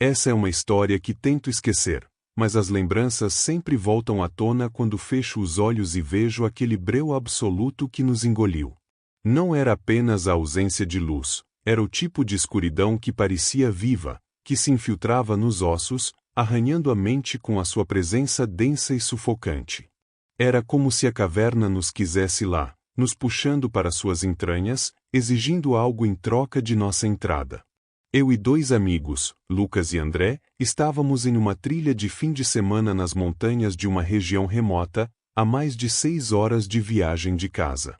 Essa é uma história que tento esquecer, mas as lembranças sempre voltam à tona quando fecho os olhos e vejo aquele breu absoluto que nos engoliu. Não era apenas a ausência de luz, era o tipo de escuridão que parecia viva, que se infiltrava nos ossos, arranhando a mente com a sua presença densa e sufocante. Era como se a caverna nos quisesse lá, nos puxando para suas entranhas, exigindo algo em troca de nossa entrada. Eu e 2 amigos, Lucas e André, estávamos em uma trilha de fim de semana nas montanhas de uma região remota, a mais de 6 horas de viagem de casa.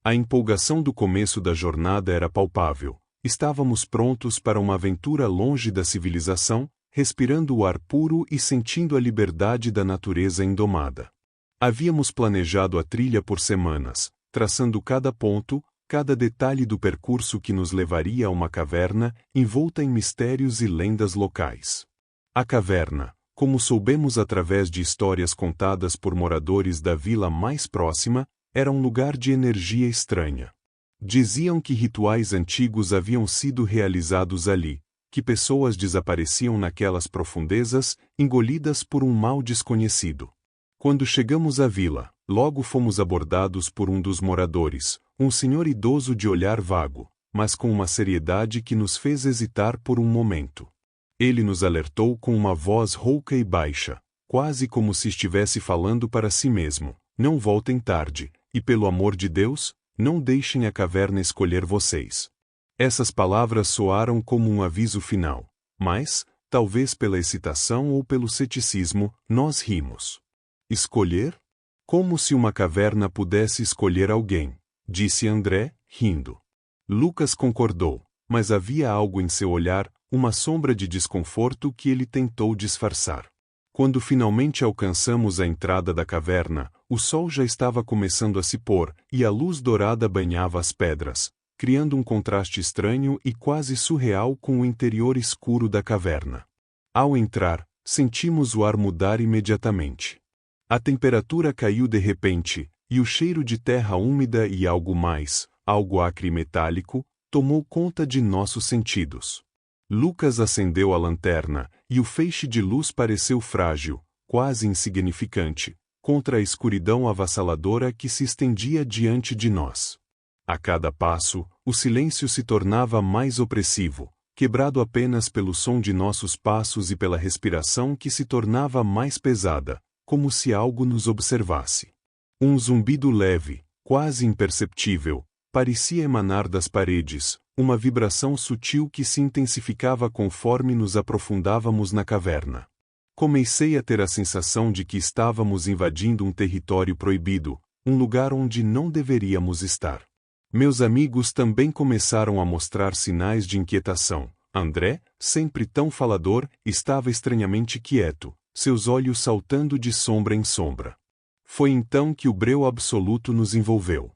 A empolgação do começo da jornada era palpável. Estávamos prontos para uma aventura longe da civilização, respirando o ar puro e sentindo a liberdade da natureza indomada. Havíamos planejado a trilha por semanas, traçando cada ponto, cada detalhe do percurso que nos levaria a uma caverna, envolta em mistérios e lendas locais. A caverna, como soubemos através de histórias contadas por moradores da vila mais próxima, era um lugar de energia estranha. Diziam que rituais antigos haviam sido realizados ali, que pessoas desapareciam naquelas profundezas, engolidas por um mal desconhecido. Quando chegamos à vila, logo fomos abordados por um dos moradores, um senhor idoso de olhar vago, mas com uma seriedade que nos fez hesitar por um momento. Ele nos alertou com uma voz rouca e baixa, quase como se estivesse falando para si mesmo: não voltem tarde, e pelo amor de Deus, não deixem a caverna escolher vocês. Essas palavras soaram como um aviso final, mas, talvez pela excitação ou pelo ceticismo, nós rimos. Escolher? Como se uma caverna pudesse escolher alguém, disse André, rindo. Lucas concordou, mas havia algo em seu olhar, uma sombra de desconforto que ele tentou disfarçar. Quando finalmente alcançamos a entrada da caverna, o sol já estava começando a se pôr, e a luz dourada banhava as pedras, criando um contraste estranho e quase surreal com o interior escuro da caverna. Ao entrar, sentimos o ar mudar imediatamente. A temperatura caiu de repente, e o cheiro de terra úmida e algo mais, algo acre e metálico, tomou conta de nossos sentidos. Lucas acendeu a lanterna, e o feixe de luz pareceu frágil, quase insignificante, contra a escuridão avassaladora que se estendia diante de nós. A cada passo, o silêncio se tornava mais opressivo, quebrado apenas pelo som de nossos passos e pela respiração que se tornava mais pesada, como se algo nos observasse. Um zumbido leve, quase imperceptível, parecia emanar das paredes, uma vibração sutil que se intensificava conforme nos aprofundávamos na caverna. Comecei a ter a sensação de que estávamos invadindo um território proibido, um lugar onde não deveríamos estar. Meus amigos também começaram a mostrar sinais de inquietação. André, sempre tão falador, estava estranhamente quieto, seus olhos saltando de sombra em sombra. Foi então que o breu absoluto nos envolveu.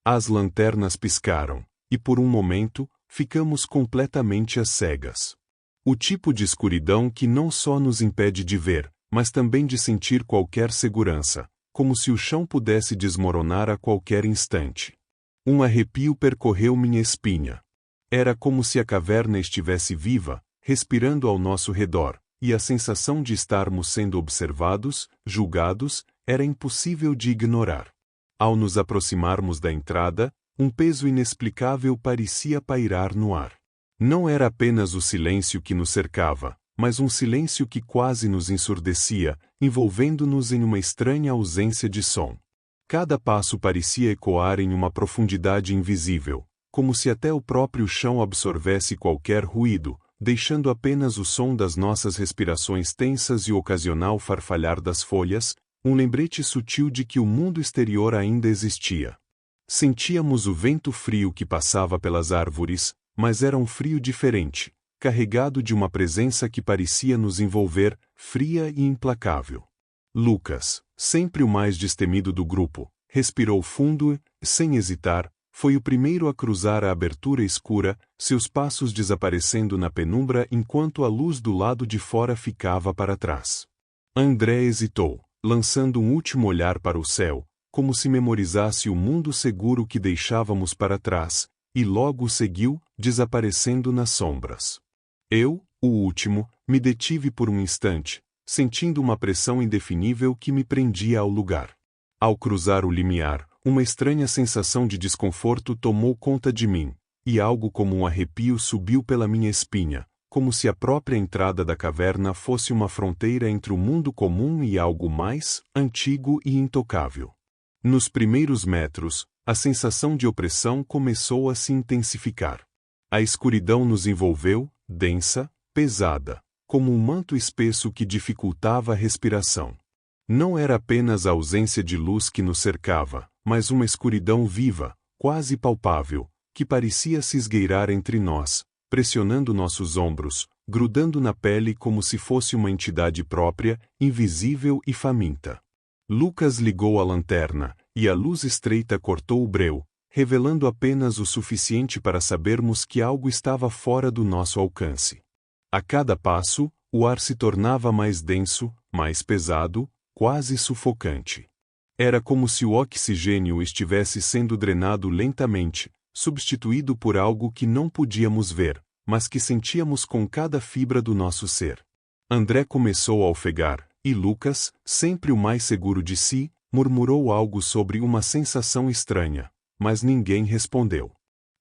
As lanternas piscaram, e por um momento, ficamos completamente às cegas. O tipo de escuridão que não só nos impede de ver, mas também de sentir qualquer segurança, como se o chão pudesse desmoronar a qualquer instante. Um arrepio percorreu minha espinha. Era como se a caverna estivesse viva, respirando ao nosso redor, e a sensação de estarmos sendo observados, julgados, era impossível de ignorar. Ao nos aproximarmos da entrada, um peso inexplicável parecia pairar no ar. Não era apenas o silêncio que nos cercava, mas um silêncio que quase nos ensurdecia, envolvendo-nos em uma estranha ausência de som. Cada passo parecia ecoar em uma profundidade invisível, como se até o próprio chão absorvesse qualquer ruído, deixando apenas o som das nossas respirações tensas e o ocasional farfalhar das folhas, um lembrete sutil de que o mundo exterior ainda existia. Sentíamos o vento frio que passava pelas árvores, mas era um frio diferente, carregado de uma presença que parecia nos envolver, fria e implacável. Lucas, sempre o mais destemido do grupo, respirou fundo e, sem hesitar, foi o primeiro a cruzar a abertura escura, seus passos desaparecendo na penumbra enquanto a luz do lado de fora ficava para trás. André hesitou, lançando um último olhar para o céu, como se memorizasse o mundo seguro que deixávamos para trás, e logo seguiu, desaparecendo nas sombras. Eu, o último, me detive por um instante, sentindo uma pressão indefinível que me prendia ao lugar. Ao cruzar o limiar, uma estranha sensação de desconforto tomou conta de mim, e algo como um arrepio subiu pela minha espinha, como se a própria entrada da caverna fosse uma fronteira entre o mundo comum e algo mais antigo e intocável. Nos primeiros metros, a sensação de opressão começou a se intensificar. A escuridão nos envolveu, densa, pesada, como um manto espesso que dificultava a respiração. Não era apenas a ausência de luz que nos cercava, mas uma escuridão viva, quase palpável, que parecia se esgueirar entre nós, pressionando nossos ombros, grudando na pele como se fosse uma entidade própria, invisível e faminta. Lucas ligou a lanterna, e a luz estreita cortou o breu, revelando apenas o suficiente para sabermos que algo estava fora do nosso alcance. A cada passo, o ar se tornava mais denso, mais pesado, quase sufocante. Era como se o oxigênio estivesse sendo drenado lentamente, substituído por algo que não podíamos ver, mas que sentíamos com cada fibra do nosso ser. André começou a ofegar, e Lucas, sempre o mais seguro de si, murmurou algo sobre uma sensação estranha, mas ninguém respondeu.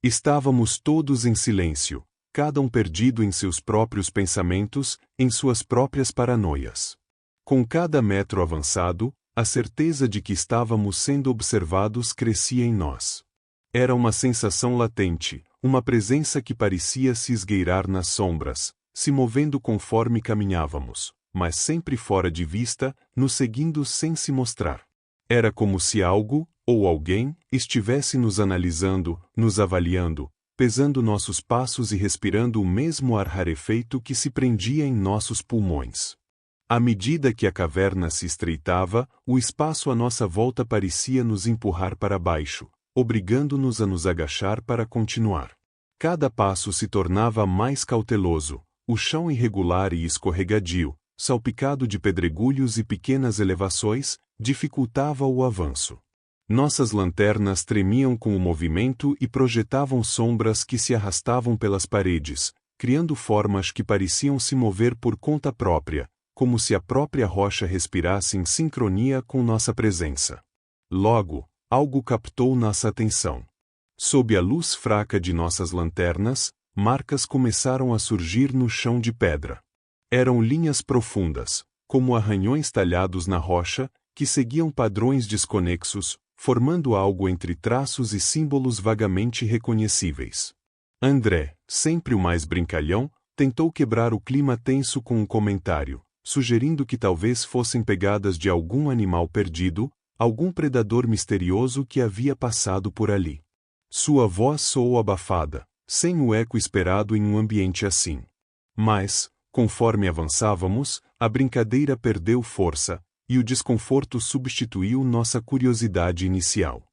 Estávamos todos em silêncio, cada um perdido em seus próprios pensamentos, em suas próprias paranoias. Com cada metro avançado, a certeza de que estávamos sendo observados crescia em nós. Era uma sensação latente, uma presença que parecia se esgueirar nas sombras, se movendo conforme caminhávamos, mas sempre fora de vista, nos seguindo sem se mostrar. Era como se algo, ou alguém, estivesse nos analisando, nos avaliando, pesando nossos passos e respirando o mesmo ar rarefeito que se prendia em nossos pulmões. À medida que a caverna se estreitava, o espaço à nossa volta parecia nos empurrar para baixo, obrigando-nos a nos agachar para continuar. Cada passo se tornava mais cauteloso, o chão irregular e escorregadio, salpicado de pedregulhos e pequenas elevações, dificultava o avanço. Nossas lanternas tremiam com o movimento e projetavam sombras que se arrastavam pelas paredes, criando formas que pareciam se mover por conta própria, como se a própria rocha respirasse em sincronia com nossa presença. Logo, algo captou nossa atenção. Sob a luz fraca de nossas lanternas, marcas começaram a surgir no chão de pedra. Eram linhas profundas, como arranhões talhados na rocha, que seguiam padrões desconexos, formando algo entre traços e símbolos vagamente reconhecíveis. André, sempre o mais brincalhão, tentou quebrar o clima tenso com um comentário, sugerindo que talvez fossem pegadas de algum animal perdido, algum predador misterioso que havia passado por ali. Sua voz soou abafada, sem o eco esperado em um ambiente assim. Mas, conforme avançávamos, a brincadeira perdeu força, e o desconforto substituiu nossa curiosidade inicial.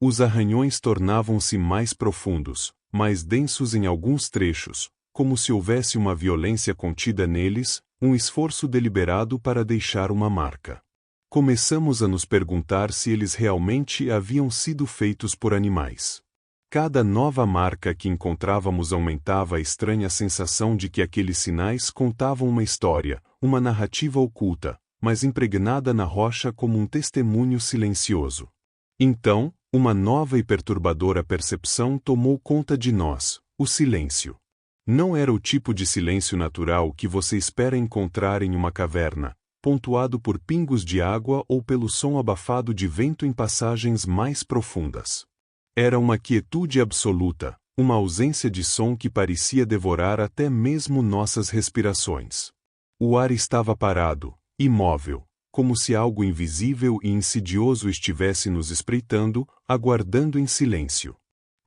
Os arranhões tornavam-se mais profundos, mais densos em alguns trechos, como se houvesse uma violência contida neles, um esforço deliberado para deixar uma marca. Começamos a nos perguntar se eles realmente haviam sido feitos por animais. Cada nova marca que encontrávamos aumentava a estranha sensação de que aqueles sinais contavam uma história, uma narrativa oculta, mas impregnada na rocha como um testemunho silencioso. Então, uma nova e perturbadora percepção tomou conta de nós: o silêncio. Não era o tipo de silêncio natural que você espera encontrar em uma caverna, pontuado por pingos de água ou pelo som abafado de vento em passagens mais profundas. Era uma quietude absoluta, uma ausência de som que parecia devorar até mesmo nossas respirações. O ar estava parado, imóvel, como se algo invisível e insidioso estivesse nos espreitando, aguardando em silêncio.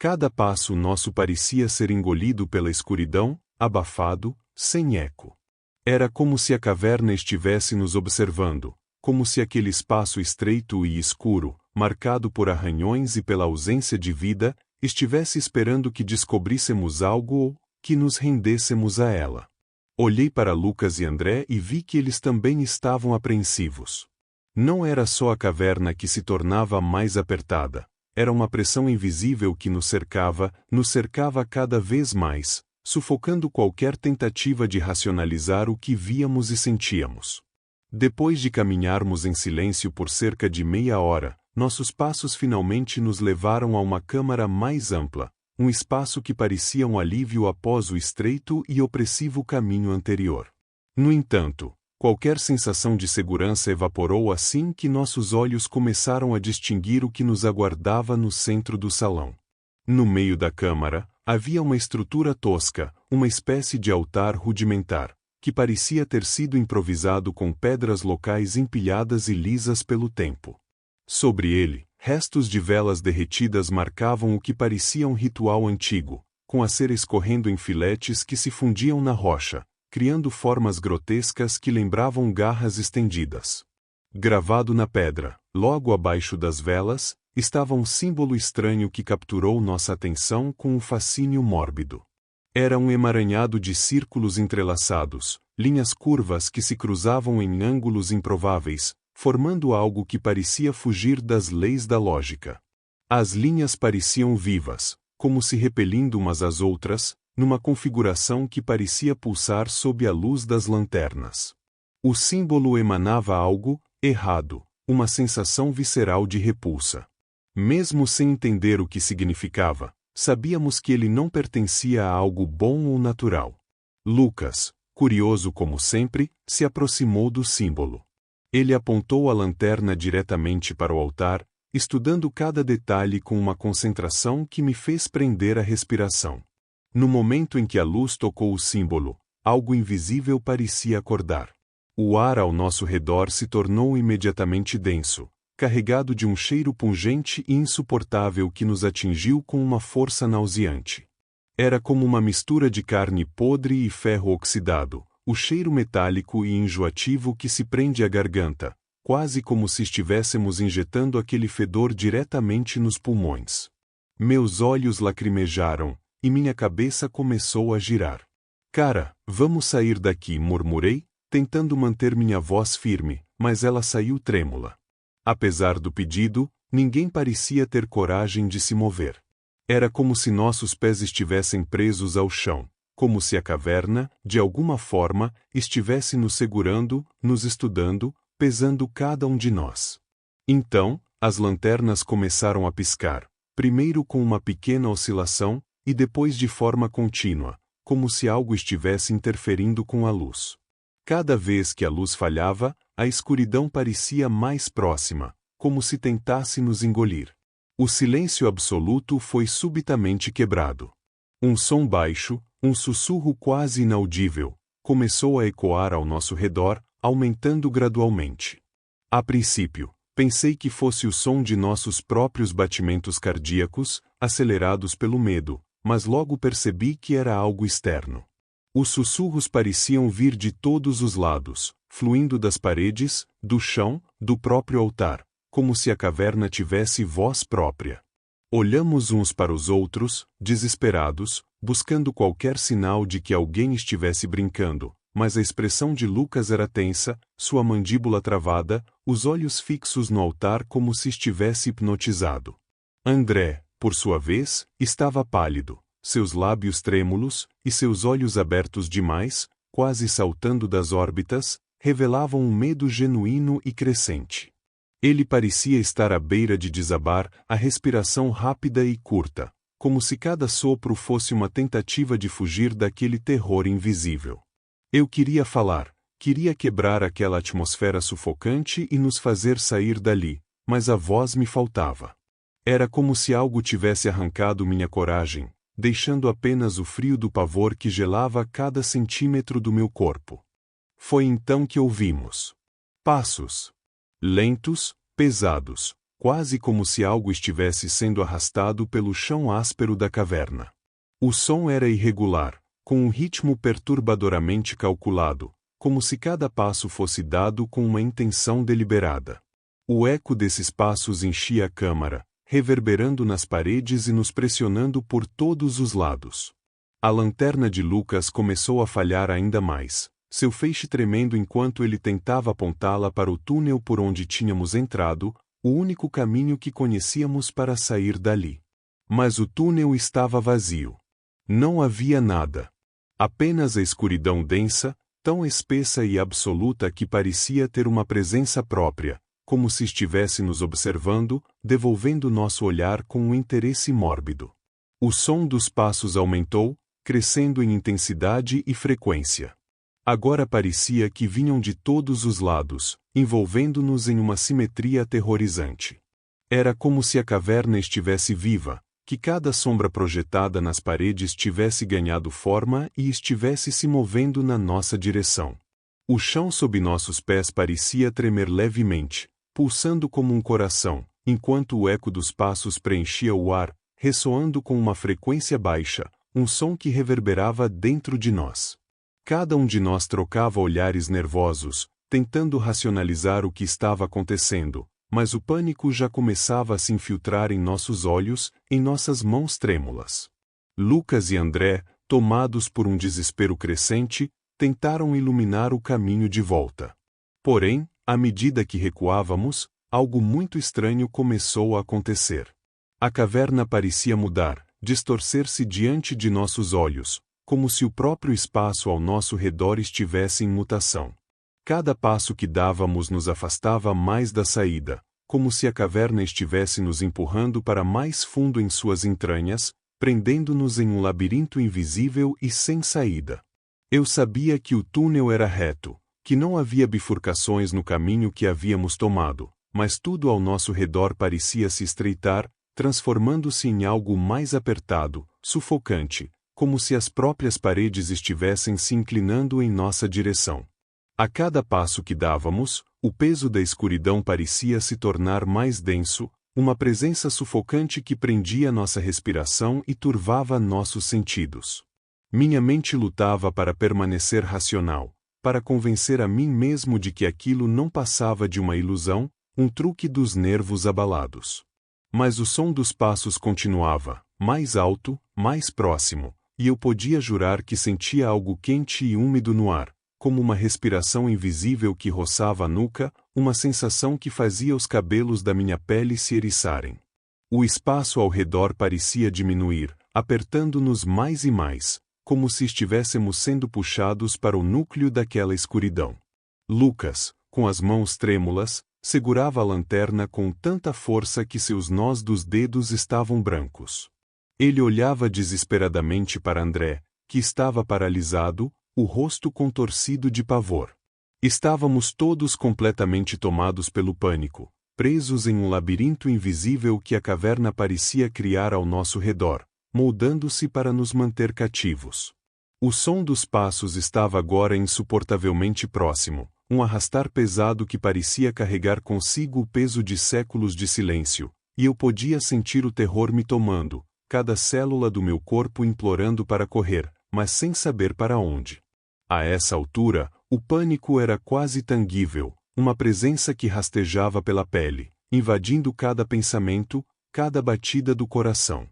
Cada passo nosso parecia ser engolido pela escuridão, abafado, sem eco. Era como se a caverna estivesse nos observando, como se aquele espaço estreito e escuro, marcado por arranhões e pela ausência de vida, estivesse esperando que descobríssemos algo ou que nos rendêssemos a ela. Olhei para Lucas e André e vi que eles também estavam apreensivos. Não era só a caverna que se tornava mais apertada, era uma pressão invisível que nos cercava cada vez mais, sufocando qualquer tentativa de racionalizar o que víamos e sentíamos. Depois de caminharmos em silêncio por cerca de meia hora, nossos passos finalmente nos levaram a uma câmara mais ampla, um espaço que parecia um alívio após o estreito e opressivo caminho anterior. No entanto, qualquer sensação de segurança evaporou assim que nossos olhos começaram a distinguir o que nos aguardava no centro do salão. No meio da câmara, havia uma estrutura tosca, uma espécie de altar rudimentar, que parecia ter sido improvisado com pedras locais empilhadas e lisas pelo tempo. Sobre ele, restos de velas derretidas marcavam o que parecia um ritual antigo, com a cera escorrendo em filetes que se fundiam na rocha, criando formas grotescas que lembravam garras estendidas. Gravado na pedra, logo abaixo das velas, estava um símbolo estranho que capturou nossa atenção com um fascínio mórbido. Era um emaranhado de círculos entrelaçados, linhas curvas que se cruzavam em ângulos improváveis, formando algo que parecia fugir das leis da lógica. As linhas pareciam vivas, como se repelindo umas às outras, numa configuração que parecia pulsar sob a luz das lanternas. O símbolo emanava algo errado, uma sensação visceral de repulsa. Mesmo sem entender o que significava, sabíamos que ele não pertencia a algo bom ou natural. Lucas, curioso como sempre, se aproximou do símbolo. Ele apontou a lanterna diretamente para o altar, estudando cada detalhe com uma concentração que me fez prender a respiração. No momento em que a luz tocou o símbolo, algo invisível parecia acordar. O ar ao nosso redor se tornou imediatamente denso, carregado de um cheiro pungente e insuportável que nos atingiu com uma força nauseante. Era como uma mistura de carne podre e ferro oxidado, o cheiro metálico e enjoativo que se prende à garganta, quase como se estivéssemos injetando aquele fedor diretamente nos pulmões. Meus olhos lacrimejaram, e minha cabeça começou a girar. Cara, vamos sair daqui, murmurei, tentando manter minha voz firme, mas ela saiu trêmula. Apesar do pedido, ninguém parecia ter coragem de se mover. Era como se nossos pés estivessem presos ao chão, como se a caverna, de alguma forma, estivesse nos segurando, nos estudando, pesando cada um de nós. Então, as lanternas começaram a piscar, primeiro com uma pequena oscilação, e depois de forma contínua, como se algo estivesse interferindo com a luz. Cada vez que a luz falhava, a escuridão parecia mais próxima, como se tentasse nos engolir. O silêncio absoluto foi subitamente quebrado. Um som baixo, um sussurro quase inaudível, começou a ecoar ao nosso redor, aumentando gradualmente. A princípio, pensei que fosse o som de nossos próprios batimentos cardíacos, acelerados pelo medo, mas logo percebi que era algo externo. Os sussurros pareciam vir de todos os lados, fluindo das paredes, do chão, do próprio altar, como se a caverna tivesse voz própria. Olhamos uns para os outros, desesperados, buscando qualquer sinal de que alguém estivesse brincando, mas a expressão de Lucas era tensa, sua mandíbula travada, os olhos fixos no altar como se estivesse hipnotizado. André, por sua vez, estava pálido, seus lábios trêmulos, e seus olhos abertos demais, quase saltando das órbitas, revelavam um medo genuíno e crescente. Ele parecia estar à beira de desabar, a respiração rápida e curta, como se cada sopro fosse uma tentativa de fugir daquele terror invisível. Eu queria falar, queria quebrar aquela atmosfera sufocante e nos fazer sair dali, mas a voz me faltava. Era como se algo tivesse arrancado minha coragem, deixando apenas o frio do pavor que gelava cada centímetro do meu corpo. Foi então que ouvimos passos. Lentos, pesados, quase como se algo estivesse sendo arrastado pelo chão áspero da caverna. O som era irregular, com um ritmo perturbadoramente calculado, como se cada passo fosse dado com uma intenção deliberada. O eco desses passos enchia a câmara, reverberando nas paredes e nos pressionando por todos os lados. A lanterna de Lucas começou a falhar ainda mais, seu feixe tremendo enquanto ele tentava apontá-la para o túnel por onde tínhamos entrado, o único caminho que conhecíamos para sair dali. Mas o túnel estava vazio. Não havia nada. Apenas a escuridão densa, tão espessa e absoluta que parecia ter uma presença própria, como se estivesse nos observando, devolvendo nosso olhar com um interesse mórbido. O som dos passos aumentou, crescendo em intensidade e frequência. Agora parecia que vinham de todos os lados, envolvendo-nos em uma simetria aterrorizante. Era como se a caverna estivesse viva, que cada sombra projetada nas paredes tivesse ganhado forma e estivesse se movendo na nossa direção. O chão sob nossos pés parecia tremer levemente, pulsando como um coração, enquanto o eco dos passos preenchia o ar, ressoando com uma frequência baixa, um som que reverberava dentro de nós. Cada um de nós trocava olhares nervosos, tentando racionalizar o que estava acontecendo, mas o pânico já começava a se infiltrar em nossos olhos, em nossas mãos trêmulas. Lucas e André, tomados por um desespero crescente, tentaram iluminar o caminho de volta. Porém, à medida que recuávamos, algo muito estranho começou a acontecer. A caverna parecia mudar, distorcer-se diante de nossos olhos, como se o próprio espaço ao nosso redor estivesse em mutação. Cada passo que dávamos nos afastava mais da saída, como se a caverna estivesse nos empurrando para mais fundo em suas entranhas, prendendo-nos em um labirinto invisível e sem saída. Eu sabia que o túnel era reto, que não havia bifurcações no caminho que havíamos tomado, mas tudo ao nosso redor parecia se estreitar, transformando-se em algo mais apertado, sufocante, como se as próprias paredes estivessem se inclinando em nossa direção. A cada passo que dávamos, o peso da escuridão parecia se tornar mais denso, uma presença sufocante que prendia nossa respiração e turvava nossos sentidos. Minha mente lutava para permanecer racional, para convencer a mim mesmo de que aquilo não passava de uma ilusão, um truque dos nervos abalados. Mas o som dos passos continuava, mais alto, mais próximo, e eu podia jurar que sentia algo quente e úmido no ar, como uma respiração invisível que roçava a nuca, uma sensação que fazia os cabelos da minha pele se eriçarem. O espaço ao redor parecia diminuir, apertando-nos mais e mais, como se estivéssemos sendo puxados para o núcleo daquela escuridão. Lucas, com as mãos trêmulas, segurava a lanterna com tanta força que seus nós dos dedos estavam brancos. Ele olhava desesperadamente para André, que estava paralisado, o rosto contorcido de pavor. Estávamos todos completamente tomados pelo pânico, presos em um labirinto invisível que a caverna parecia criar ao nosso redor, moldando-se para nos manter cativos. O som dos passos estava agora insuportavelmente próximo, um arrastar pesado que parecia carregar consigo o peso de séculos de silêncio, e eu podia sentir o terror me tomando, cada célula do meu corpo implorando para correr, mas sem saber para onde. A essa altura, o pânico era quase tangível, uma presença que rastejava pela pele, invadindo cada pensamento, cada batida do coração.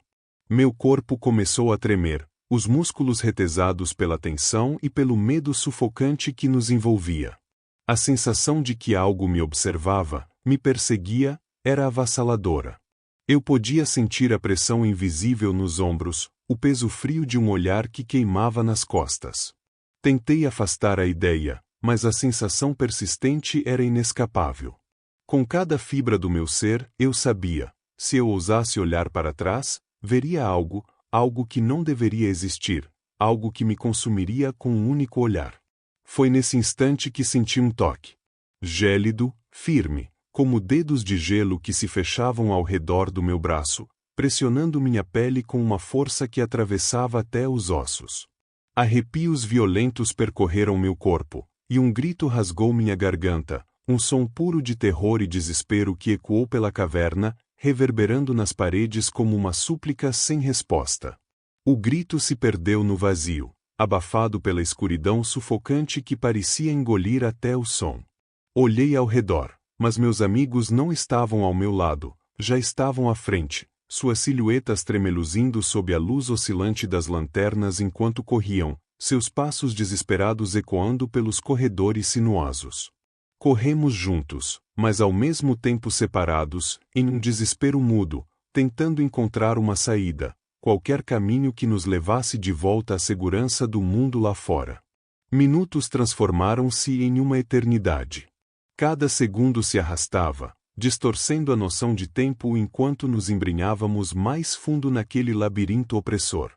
Meu corpo começou a tremer, os músculos retesados pela tensão e pelo medo sufocante que nos envolvia. A sensação de que algo me observava, me perseguia, era avassaladora. Eu podia sentir a pressão invisível nos ombros, o peso frio de um olhar que queimava nas costas. Tentei afastar a ideia, mas a sensação persistente era inescapável. Com cada fibra do meu ser, eu sabia, se eu ousasse olhar para trás, veria algo que não deveria existir, algo que me consumiria com um único olhar. Foi nesse instante que senti um toque. Gélido, firme, como dedos de gelo que se fechavam ao redor do meu braço, pressionando minha pele com uma força que atravessava até os ossos. Arrepios violentos percorreram meu corpo, e um grito rasgou minha garganta, um som puro de terror e desespero que ecoou pela caverna, reverberando nas paredes como uma súplica sem resposta. O grito se perdeu no vazio, abafado pela escuridão sufocante que parecia engolir até o som. Olhei ao redor, mas meus amigos não estavam ao meu lado, já estavam à frente, suas silhuetas tremeluzindo sob a luz oscilante das lanternas enquanto corriam, seus passos desesperados ecoando pelos corredores sinuosos. Corremos juntos, mas ao mesmo tempo separados, em um desespero mudo, tentando encontrar uma saída, qualquer caminho que nos levasse de volta à segurança do mundo lá fora. Minutos transformaram-se em uma eternidade. Cada segundo se arrastava, distorcendo a noção de tempo enquanto nos embrenhávamos mais fundo naquele labirinto opressor.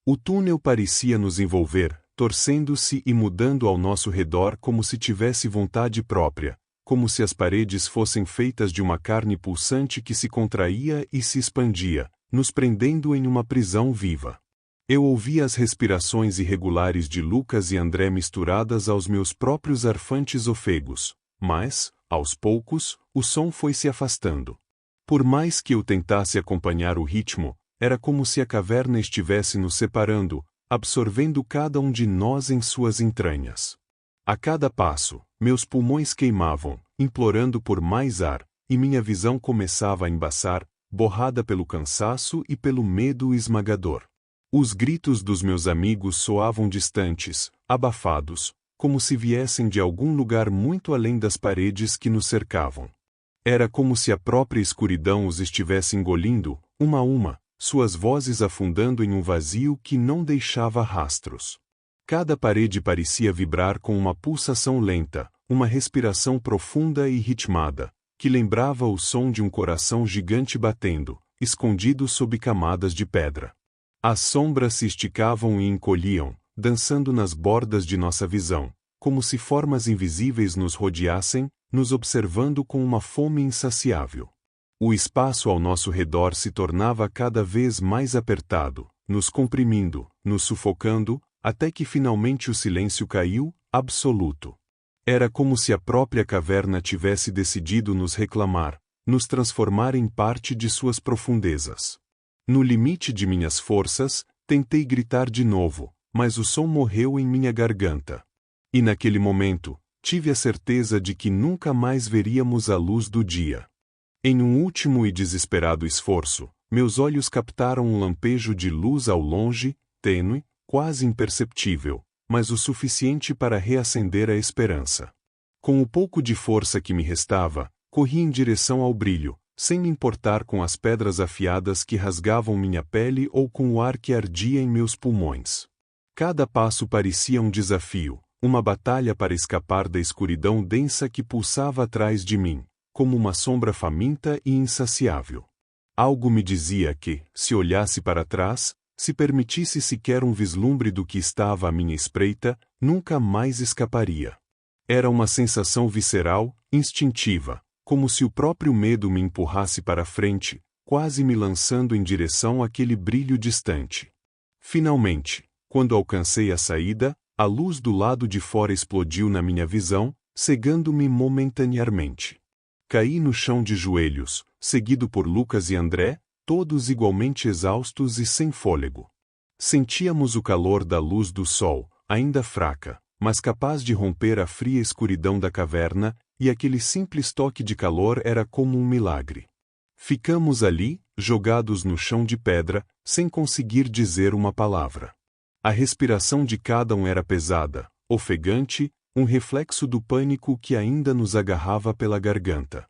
O túnel parecia nos envolver, torcendo-se e mudando ao nosso redor como se tivesse vontade própria, como se as paredes fossem feitas de uma carne pulsante que se contraía e se expandia, nos prendendo em uma prisão viva. Eu ouvia as respirações irregulares de Lucas e André misturadas aos meus próprios arfantes ofegos, mas, aos poucos, o som foi se afastando. Por mais que eu tentasse acompanhar o ritmo, era como se a caverna estivesse nos separando, absorvendo cada um de nós em suas entranhas. A cada passo, meus pulmões queimavam, implorando por mais ar, e minha visão começava a embaçar, borrada pelo cansaço e pelo medo esmagador. Os gritos dos meus amigos soavam distantes, abafados, como se viessem de algum lugar muito além das paredes que nos cercavam. Era como se a própria escuridão os estivesse engolindo, uma a uma, suas vozes afundando em um vazio que não deixava rastros. Cada parede parecia vibrar com uma pulsação lenta, uma respiração profunda e ritmada, que lembrava o som de um coração gigante batendo, escondido sob camadas de pedra. As sombras se esticavam e encolhiam, dançando nas bordas de nossa visão, como se formas invisíveis nos rodeassem, nos observando com uma fome insaciável. O espaço ao nosso redor se tornava cada vez mais apertado, nos comprimindo, nos sufocando, até que finalmente o silêncio caiu, absoluto. Era como se a própria caverna tivesse decidido nos reclamar, nos transformar em parte de suas profundezas. No limite de minhas forças, tentei gritar de novo, mas o som morreu em minha garganta. E naquele momento, tive a certeza de que nunca mais veríamos a luz do dia. Em um último e desesperado esforço, meus olhos captaram um lampejo de luz ao longe, tênue, quase imperceptível, mas o suficiente para reacender a esperança. Com o pouco de força que me restava, corri em direção ao brilho, sem me importar com as pedras afiadas que rasgavam minha pele ou com o ar que ardia em meus pulmões. Cada passo parecia um desafio, uma batalha para escapar da escuridão densa que pulsava atrás de mim, como uma sombra faminta e insaciável. Algo me dizia que, se olhasse para trás, se permitisse sequer um vislumbre do que estava à minha espreita, nunca mais escaparia. Era uma sensação visceral, instintiva, como se o próprio medo me empurrasse para frente, quase me lançando em direção àquele brilho distante. Finalmente, quando alcancei a saída, a luz do lado de fora explodiu na minha visão, cegando-me momentaneamente. Caí no chão de joelhos, seguido por Lucas e André, todos igualmente exaustos e sem fôlego. Sentíamos o calor da luz do sol, ainda fraca, mas capaz de romper a fria escuridão da caverna, e aquele simples toque de calor era como um milagre. Ficamos ali, jogados no chão de pedra, sem conseguir dizer uma palavra. A respiração de cada um era pesada, ofegante, um reflexo do pânico que ainda nos agarrava pela garganta.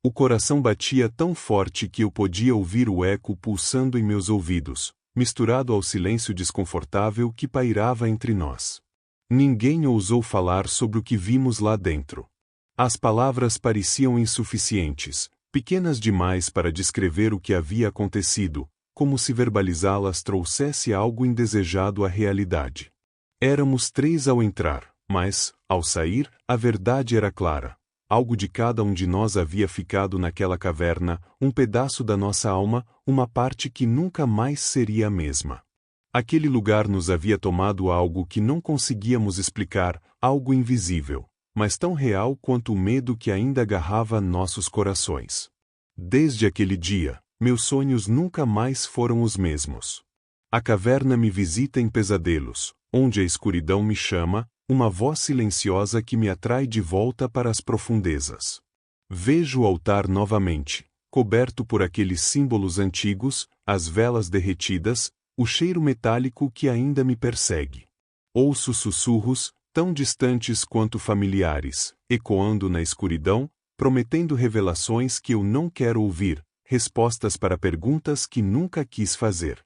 O coração batia tão forte que eu podia ouvir o eco pulsando em meus ouvidos, misturado ao silêncio desconfortável que pairava entre nós. Ninguém ousou falar sobre o que vimos lá dentro. As palavras pareciam insuficientes, pequenas demais para descrever o que havia acontecido, como se verbalizá-las trouxesse algo indesejado à realidade. Éramos 3 ao entrar, mas, ao sair, a verdade era clara. Algo de cada um de nós havia ficado naquela caverna, um pedaço da nossa alma, uma parte que nunca mais seria a mesma. Aquele lugar nos havia tomado algo que não conseguíamos explicar, algo invisível, mas tão real quanto o medo que ainda agarrava nossos corações. Desde aquele dia, meus sonhos nunca mais foram os mesmos. A caverna me visita em pesadelos, onde a escuridão me chama, uma voz silenciosa que me atrai de volta para as profundezas. Vejo o altar novamente, coberto por aqueles símbolos antigos, as velas derretidas, o cheiro metálico que ainda me persegue. Ouço sussurros, tão distantes quanto familiares, ecoando na escuridão, prometendo revelações que eu não quero ouvir, respostas para perguntas que nunca quis fazer.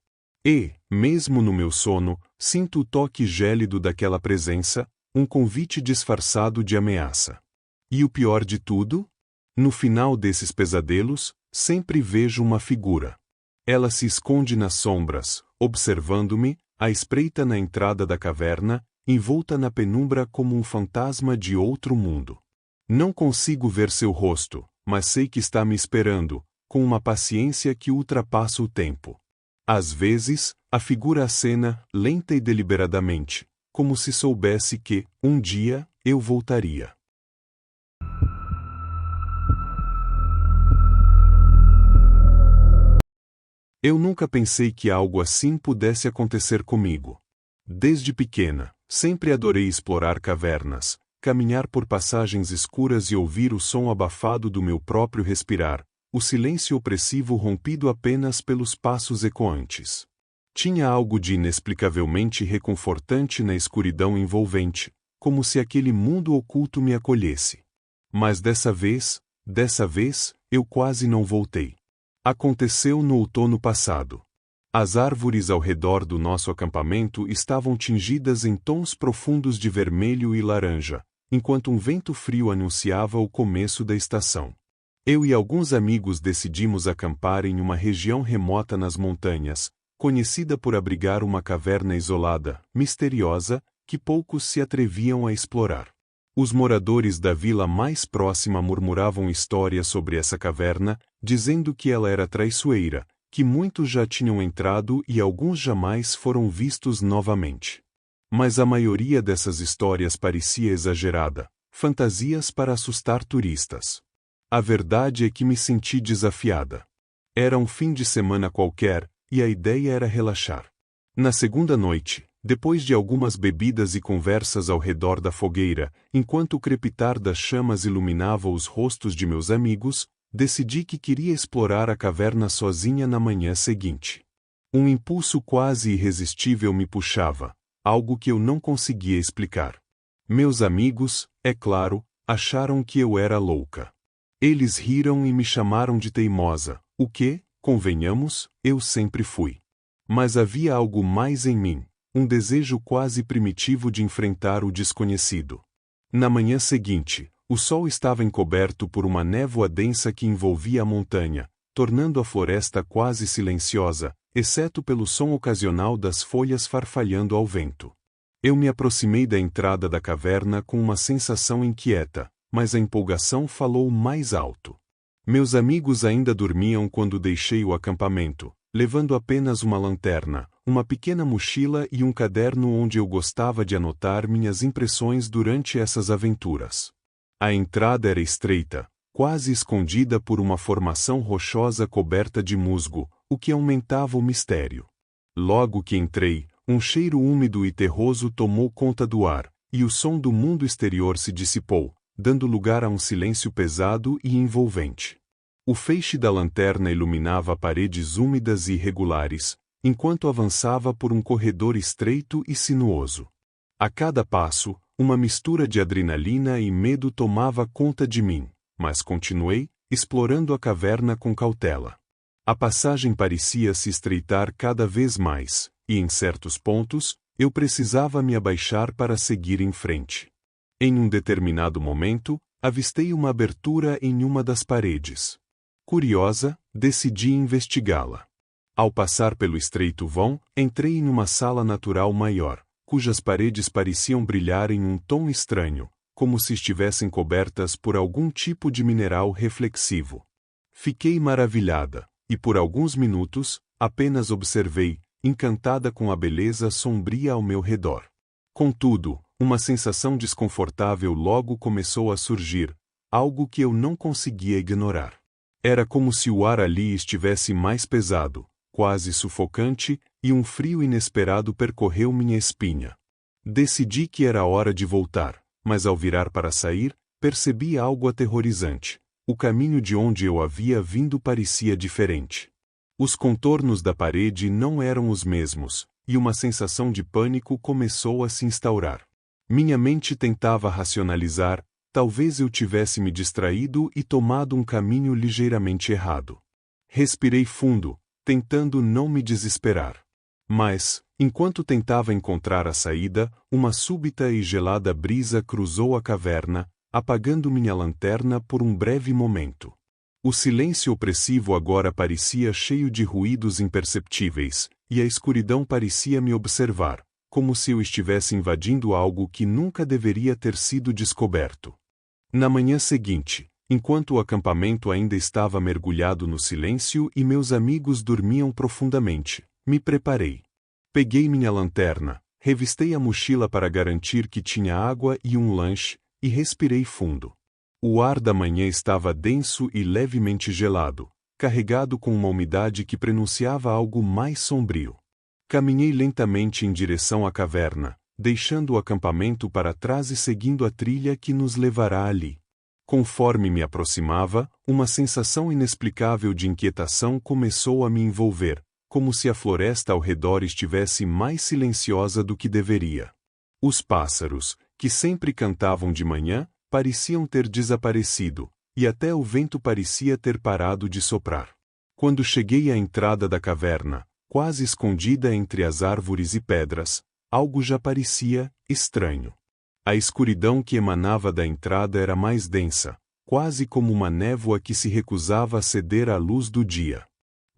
E, mesmo no meu sono, sinto o toque gélido daquela presença, um convite disfarçado de ameaça. E o pior de tudo? No final desses pesadelos, sempre vejo uma figura. Ela se esconde nas sombras, observando-me, à espreita na entrada da caverna, envolta na penumbra como um fantasma de outro mundo. Não consigo ver seu rosto, mas sei que está me esperando, com uma paciência que ultrapassa o tempo. Às vezes, a figura acena, lenta e deliberadamente, como se soubesse que, um dia, eu voltaria. Eu nunca pensei que algo assim pudesse acontecer comigo. Desde pequena, sempre adorei explorar cavernas, caminhar por passagens escuras e ouvir o som abafado do meu próprio respirar, o silêncio opressivo rompido apenas pelos passos ecoantes. Tinha algo de inexplicavelmente reconfortante na escuridão envolvente, como se aquele mundo oculto me acolhesse. Mas dessa vez, eu quase não voltei. Aconteceu no outono passado. As árvores ao redor do nosso acampamento estavam tingidas em tons profundos de vermelho e laranja, enquanto um vento frio anunciava o começo da estação. Eu e alguns amigos decidimos acampar em uma região remota nas montanhas, conhecida por abrigar uma caverna isolada, misteriosa, que poucos se atreviam a explorar. Os moradores da vila mais próxima murmuravam histórias sobre essa caverna, dizendo que ela era traiçoeira, que muitos já tinham entrado e alguns jamais foram vistos novamente. Mas a maioria dessas histórias parecia exagerada, fantasias para assustar turistas. A verdade é que me senti desafiada. Era um fim de semana qualquer, e a ideia era relaxar. Na segunda noite, depois de algumas bebidas e conversas ao redor da fogueira, enquanto o crepitar das chamas iluminava os rostos de meus amigos, decidi que queria explorar a caverna sozinha na manhã seguinte. Um impulso quase irresistível me puxava, algo que eu não conseguia explicar. Meus amigos, é claro, acharam que eu era louca. Eles riram e me chamaram de teimosa, o que, convenhamos, eu sempre fui. Mas havia algo mais em mim, um desejo quase primitivo de enfrentar o desconhecido. Na manhã seguinte, o sol estava encoberto por uma névoa densa que envolvia a montanha, tornando a floresta quase silenciosa, exceto pelo som ocasional das folhas farfalhando ao vento. Eu me aproximei da entrada da caverna com uma sensação inquieta, mas a empolgação falou mais alto. Meus amigos ainda dormiam quando deixei o acampamento, levando apenas uma lanterna, uma pequena mochila e um caderno onde eu gostava de anotar minhas impressões durante essas aventuras. A entrada era estreita, quase escondida por uma formação rochosa coberta de musgo, o que aumentava o mistério. Logo que entrei, um cheiro úmido e terroso tomou conta do ar, e o som do mundo exterior se dissipou, dando lugar a um silêncio pesado e envolvente. O feixe da lanterna iluminava paredes úmidas e irregulares, enquanto avançava por um corredor estreito e sinuoso. A cada passo, uma mistura de adrenalina e medo tomava conta de mim, mas continuei, explorando a caverna com cautela. A passagem parecia se estreitar cada vez mais, e em certos pontos, eu precisava me abaixar para seguir em frente. Em um determinado momento, avistei uma abertura em uma das paredes. Curiosa, decidi investigá-la. Ao passar pelo estreito vão, entrei em uma sala natural maior, cujas paredes pareciam brilhar em um tom estranho, como se estivessem cobertas por algum tipo de mineral reflexivo. Fiquei maravilhada, e por alguns minutos, apenas observei, encantada com a beleza sombria ao meu redor. Contudo, uma sensação desconfortável logo começou a surgir, algo que eu não conseguia ignorar. Era como se o ar ali estivesse mais pesado, quase sufocante, e um frio inesperado percorreu minha espinha. Decidi que era hora de voltar, mas ao virar para sair, percebi algo aterrorizante. O caminho de onde eu havia vindo parecia diferente. Os contornos da parede não eram os mesmos, e uma sensação de pânico começou a se instaurar. Minha mente tentava racionalizar, talvez eu tivesse me distraído e tomado um caminho ligeiramente errado. Respirei fundo, tentando não me desesperar. Mas, enquanto tentava encontrar a saída, uma súbita e gelada brisa cruzou a caverna, apagando minha lanterna por um breve momento. O silêncio opressivo agora parecia cheio de ruídos imperceptíveis, e a escuridão parecia me observar, como se eu estivesse invadindo algo que nunca deveria ter sido descoberto. Na manhã seguinte, enquanto o acampamento ainda estava mergulhado no silêncio e meus amigos dormiam profundamente, me preparei. Peguei minha lanterna, revistei a mochila para garantir que tinha água e um lanche, e respirei fundo. O ar da manhã estava denso e levemente gelado, carregado com uma umidade que prenunciava algo mais sombrio. Caminhei lentamente em direção à caverna, deixando o acampamento para trás e seguindo a trilha que nos levará ali. Conforme me aproximava, uma sensação inexplicável de inquietação começou a me envolver, como se a floresta ao redor estivesse mais silenciosa do que deveria. Os pássaros, que sempre cantavam de manhã, pareciam ter desaparecido, e até o vento parecia ter parado de soprar. Quando cheguei à entrada da caverna, quase escondida entre as árvores e pedras, algo já parecia estranho. A escuridão que emanava da entrada era mais densa, quase como uma névoa que se recusava a ceder à luz do dia.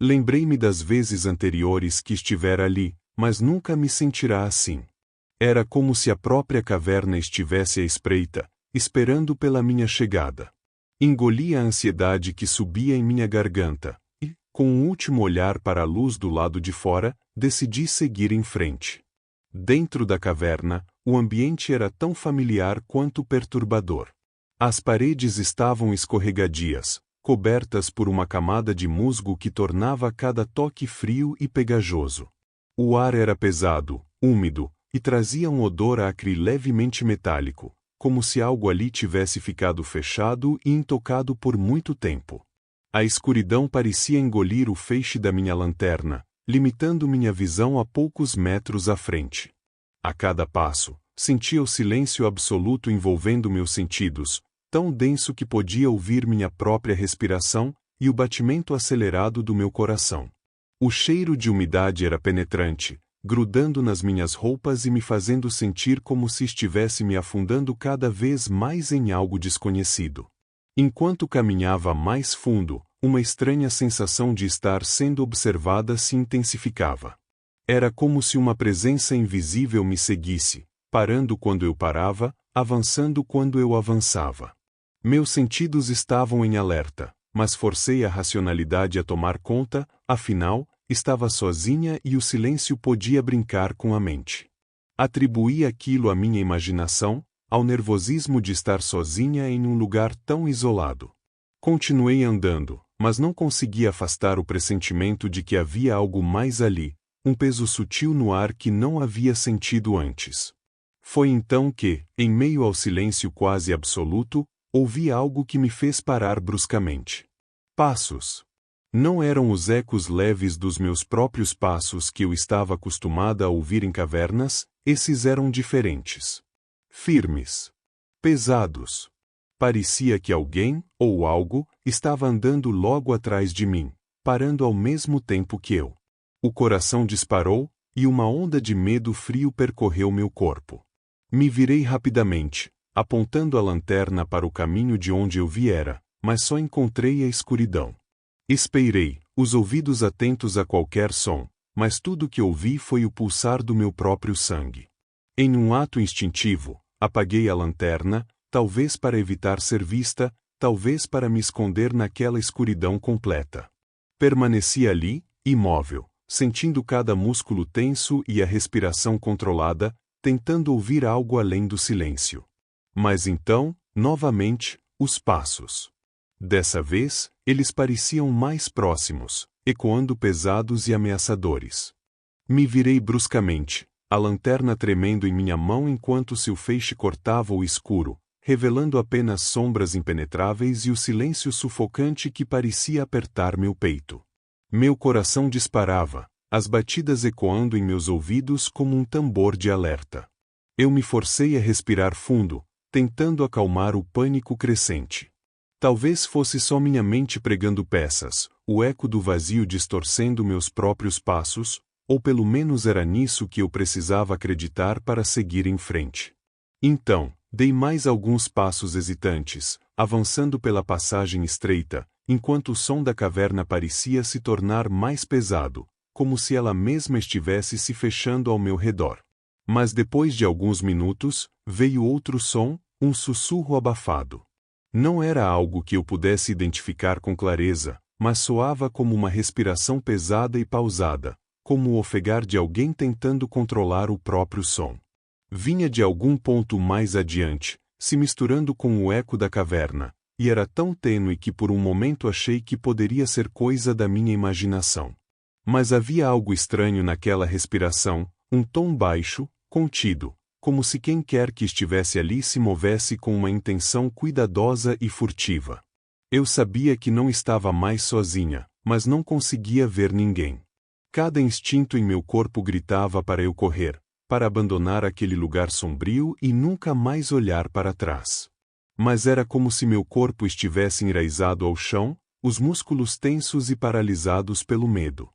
Lembrei-me das vezes anteriores que estivera ali, mas nunca me sentirá assim. Era como se a própria caverna estivesse à espreita, esperando pela minha chegada. Engoli a ansiedade que subia em minha garganta, e, com um último olhar para a luz do lado de fora, decidi seguir em frente. Dentro da caverna, o ambiente era tão familiar quanto perturbador. As paredes estavam escorregadias, cobertas por uma camada de musgo que tornava cada toque frio e pegajoso. O ar era pesado, úmido, e trazia um odor acre levemente metálico, como se algo ali tivesse ficado fechado e intocado por muito tempo. A escuridão parecia engolir o feixe da minha lanterna, limitando minha visão a poucos metros à frente. A cada passo, sentia o silêncio absoluto envolvendo meus sentidos, tão denso que podia ouvir minha própria respiração e o batimento acelerado do meu coração. O cheiro de umidade era penetrante, grudando nas minhas roupas e me fazendo sentir como se estivesse me afundando cada vez mais em algo desconhecido. Enquanto caminhava mais fundo, uma estranha sensação de estar sendo observada se intensificava. Era como se uma presença invisível me seguisse, parando quando eu parava, avançando quando eu avançava. Meus sentidos estavam em alerta, mas forcei a racionalidade a tomar conta, afinal, estava sozinha e o silêncio podia brincar com a mente. Atribuí aquilo à minha imaginação, ao nervosismo de estar sozinha em um lugar tão isolado. Continuei andando, mas não consegui afastar o pressentimento de que havia algo mais ali, um peso sutil no ar que não havia sentido antes. Foi então que, em meio ao silêncio quase absoluto, ouvi algo que me fez parar bruscamente. Passos. Não eram os ecos leves dos meus próprios passos que eu estava acostumada a ouvir em cavernas, esses eram diferentes. Firmes. Pesados. Parecia que alguém, ou algo, estava andando logo atrás de mim, parando ao mesmo tempo que eu. O coração disparou, e uma onda de medo frio percorreu meu corpo. Me virei rapidamente, apontando a lanterna para o caminho de onde eu viera, mas só encontrei a escuridão. Esperei, os ouvidos atentos a qualquer som, mas tudo que ouvi foi o pulsar do meu próprio sangue. Em um ato instintivo, apaguei a lanterna, talvez para evitar ser vista, talvez para me esconder naquela escuridão completa. Permaneci ali, imóvel, sentindo cada músculo tenso e a respiração controlada, tentando ouvir algo além do silêncio. Mas então, novamente, os passos. Dessa vez, eles pareciam mais próximos, ecoando pesados e ameaçadores. Me virei bruscamente, a lanterna tremendo em minha mão enquanto seu feixe cortava o escuro, revelando apenas sombras impenetráveis e o silêncio sufocante que parecia apertar meu peito. Meu coração disparava, as batidas ecoando em meus ouvidos como um tambor de alerta. Eu me forcei a respirar fundo, tentando acalmar o pânico crescente. Talvez fosse só minha mente pregando peças, o eco do vazio distorcendo meus próprios passos, ou pelo menos era nisso que eu precisava acreditar para seguir em frente. Então, dei mais alguns passos hesitantes, avançando pela passagem estreita, enquanto o som da caverna parecia se tornar mais pesado, como se ela mesma estivesse se fechando ao meu redor. Mas depois de alguns minutos, veio outro som, um sussurro abafado. Não era algo que eu pudesse identificar com clareza, mas soava como uma respiração pesada e pausada, como o ofegar de alguém tentando controlar o próprio som. Vinha de algum ponto mais adiante, se misturando com o eco da caverna, e era tão tênue que por um momento achei que poderia ser coisa da minha imaginação. Mas havia algo estranho naquela respiração, um tom baixo, contido, como se quem quer que estivesse ali se movesse com uma intenção cuidadosa e furtiva. Eu sabia que não estava mais sozinha, mas não conseguia ver ninguém. Cada instinto em meu corpo gritava para eu correr, para abandonar aquele lugar sombrio e nunca mais olhar para trás. Mas era como se meu corpo estivesse enraizado ao chão, os músculos tensos e paralisados pelo medo.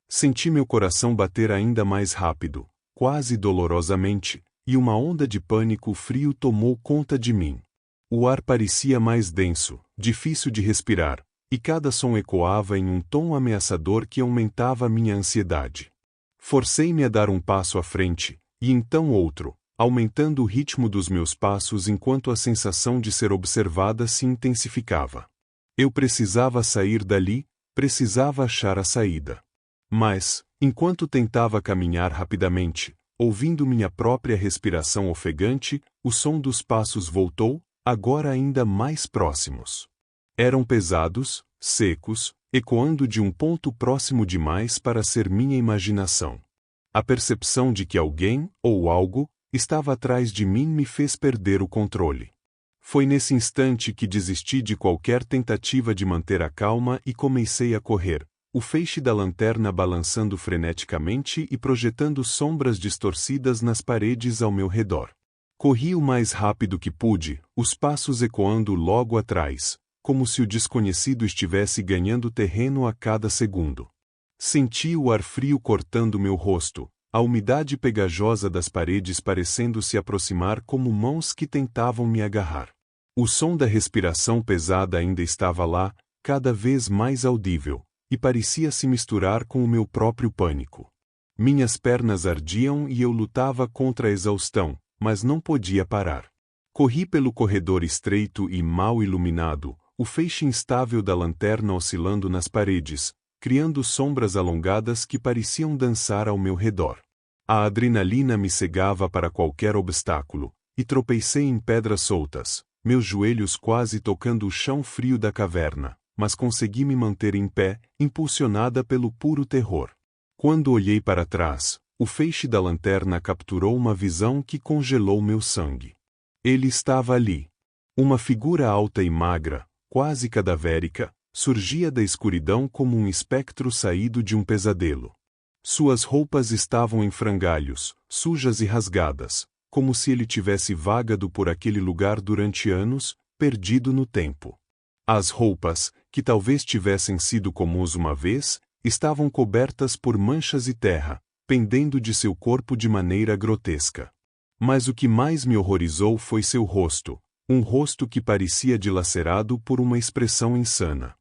Senti meu coração bater ainda mais rápido, quase dolorosamente, e uma onda de pânico frio tomou conta de mim. O ar parecia mais denso, difícil de respirar, e cada som ecoava em um tom ameaçador que aumentava minha ansiedade. Forcei-me a dar um passo à frente, e então outro, aumentando o ritmo dos meus passos enquanto a sensação de ser observada se intensificava. Eu precisava sair dali, precisava achar a saída. Mas, enquanto tentava caminhar rapidamente, ouvindo minha própria respiração ofegante, o som dos passos voltou, agora ainda mais próximos. Eram pesados, secos, ecoando de um ponto próximo demais para ser minha imaginação. A percepção de que alguém, ou algo, estava atrás de mim me fez perder o controle. Foi nesse instante que desisti de qualquer tentativa de manter a calma e comecei a correr, o feixe da lanterna balançando freneticamente e projetando sombras distorcidas nas paredes ao meu redor. Corri o mais rápido que pude, os passos ecoando logo atrás, como se o desconhecido estivesse ganhando terreno a cada segundo. Senti o ar frio cortando meu rosto, a umidade pegajosa das paredes parecendo se aproximar como mãos que tentavam me agarrar. O som da respiração pesada ainda estava lá, cada vez mais audível, e parecia se misturar com o meu próprio pânico. Minhas pernas ardiam e eu lutava contra a exaustão, mas não podia parar. Corri pelo corredor estreito e mal iluminado, o feixe instável da lanterna oscilando nas paredes, criando sombras alongadas que pareciam dançar ao meu redor. A adrenalina me cegava para qualquer obstáculo, e tropecei em pedras soltas, meus joelhos quase tocando o chão frio da caverna, mas consegui me manter em pé, impulsionada pelo puro terror. Quando olhei para trás, o feixe da lanterna capturou uma visão que congelou meu sangue. Ele estava ali. Uma figura alta e magra, quase cadavérica, surgia da escuridão como um espectro saído de um pesadelo. Suas roupas estavam em frangalhos, sujas e rasgadas, como se ele tivesse vagado por aquele lugar durante anos, perdido no tempo. As roupas, que talvez tivessem sido comuns uma vez, estavam cobertas por manchas e terra, pendendo de seu corpo de maneira grotesca. Mas o que mais me horrorizou foi seu rosto, um rosto que parecia dilacerado por uma expressão insana.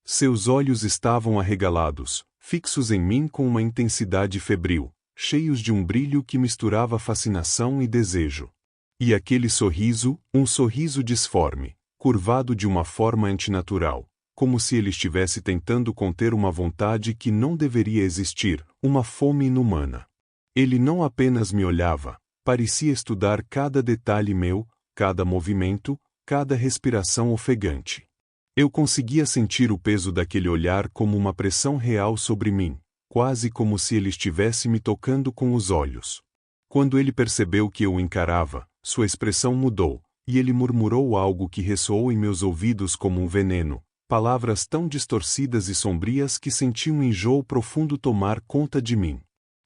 Seus olhos estavam arregalados, fixos em mim com uma intensidade febril, cheios de um brilho que misturava fascinação e desejo. E aquele sorriso, um sorriso disforme, curvado de uma forma antinatural, como se ele estivesse tentando conter uma vontade que não deveria existir, uma fome inumana. Ele não apenas me olhava, parecia estudar cada detalhe meu, cada movimento, cada respiração ofegante. Eu conseguia sentir o peso daquele olhar como uma pressão real sobre mim, quase como se ele estivesse me tocando com os olhos. Quando ele percebeu que eu o encarava, sua expressão mudou, e ele murmurou algo que ressoou em meus ouvidos como um veneno, palavras tão distorcidas e sombrias que senti um enjoo profundo tomar conta de mim.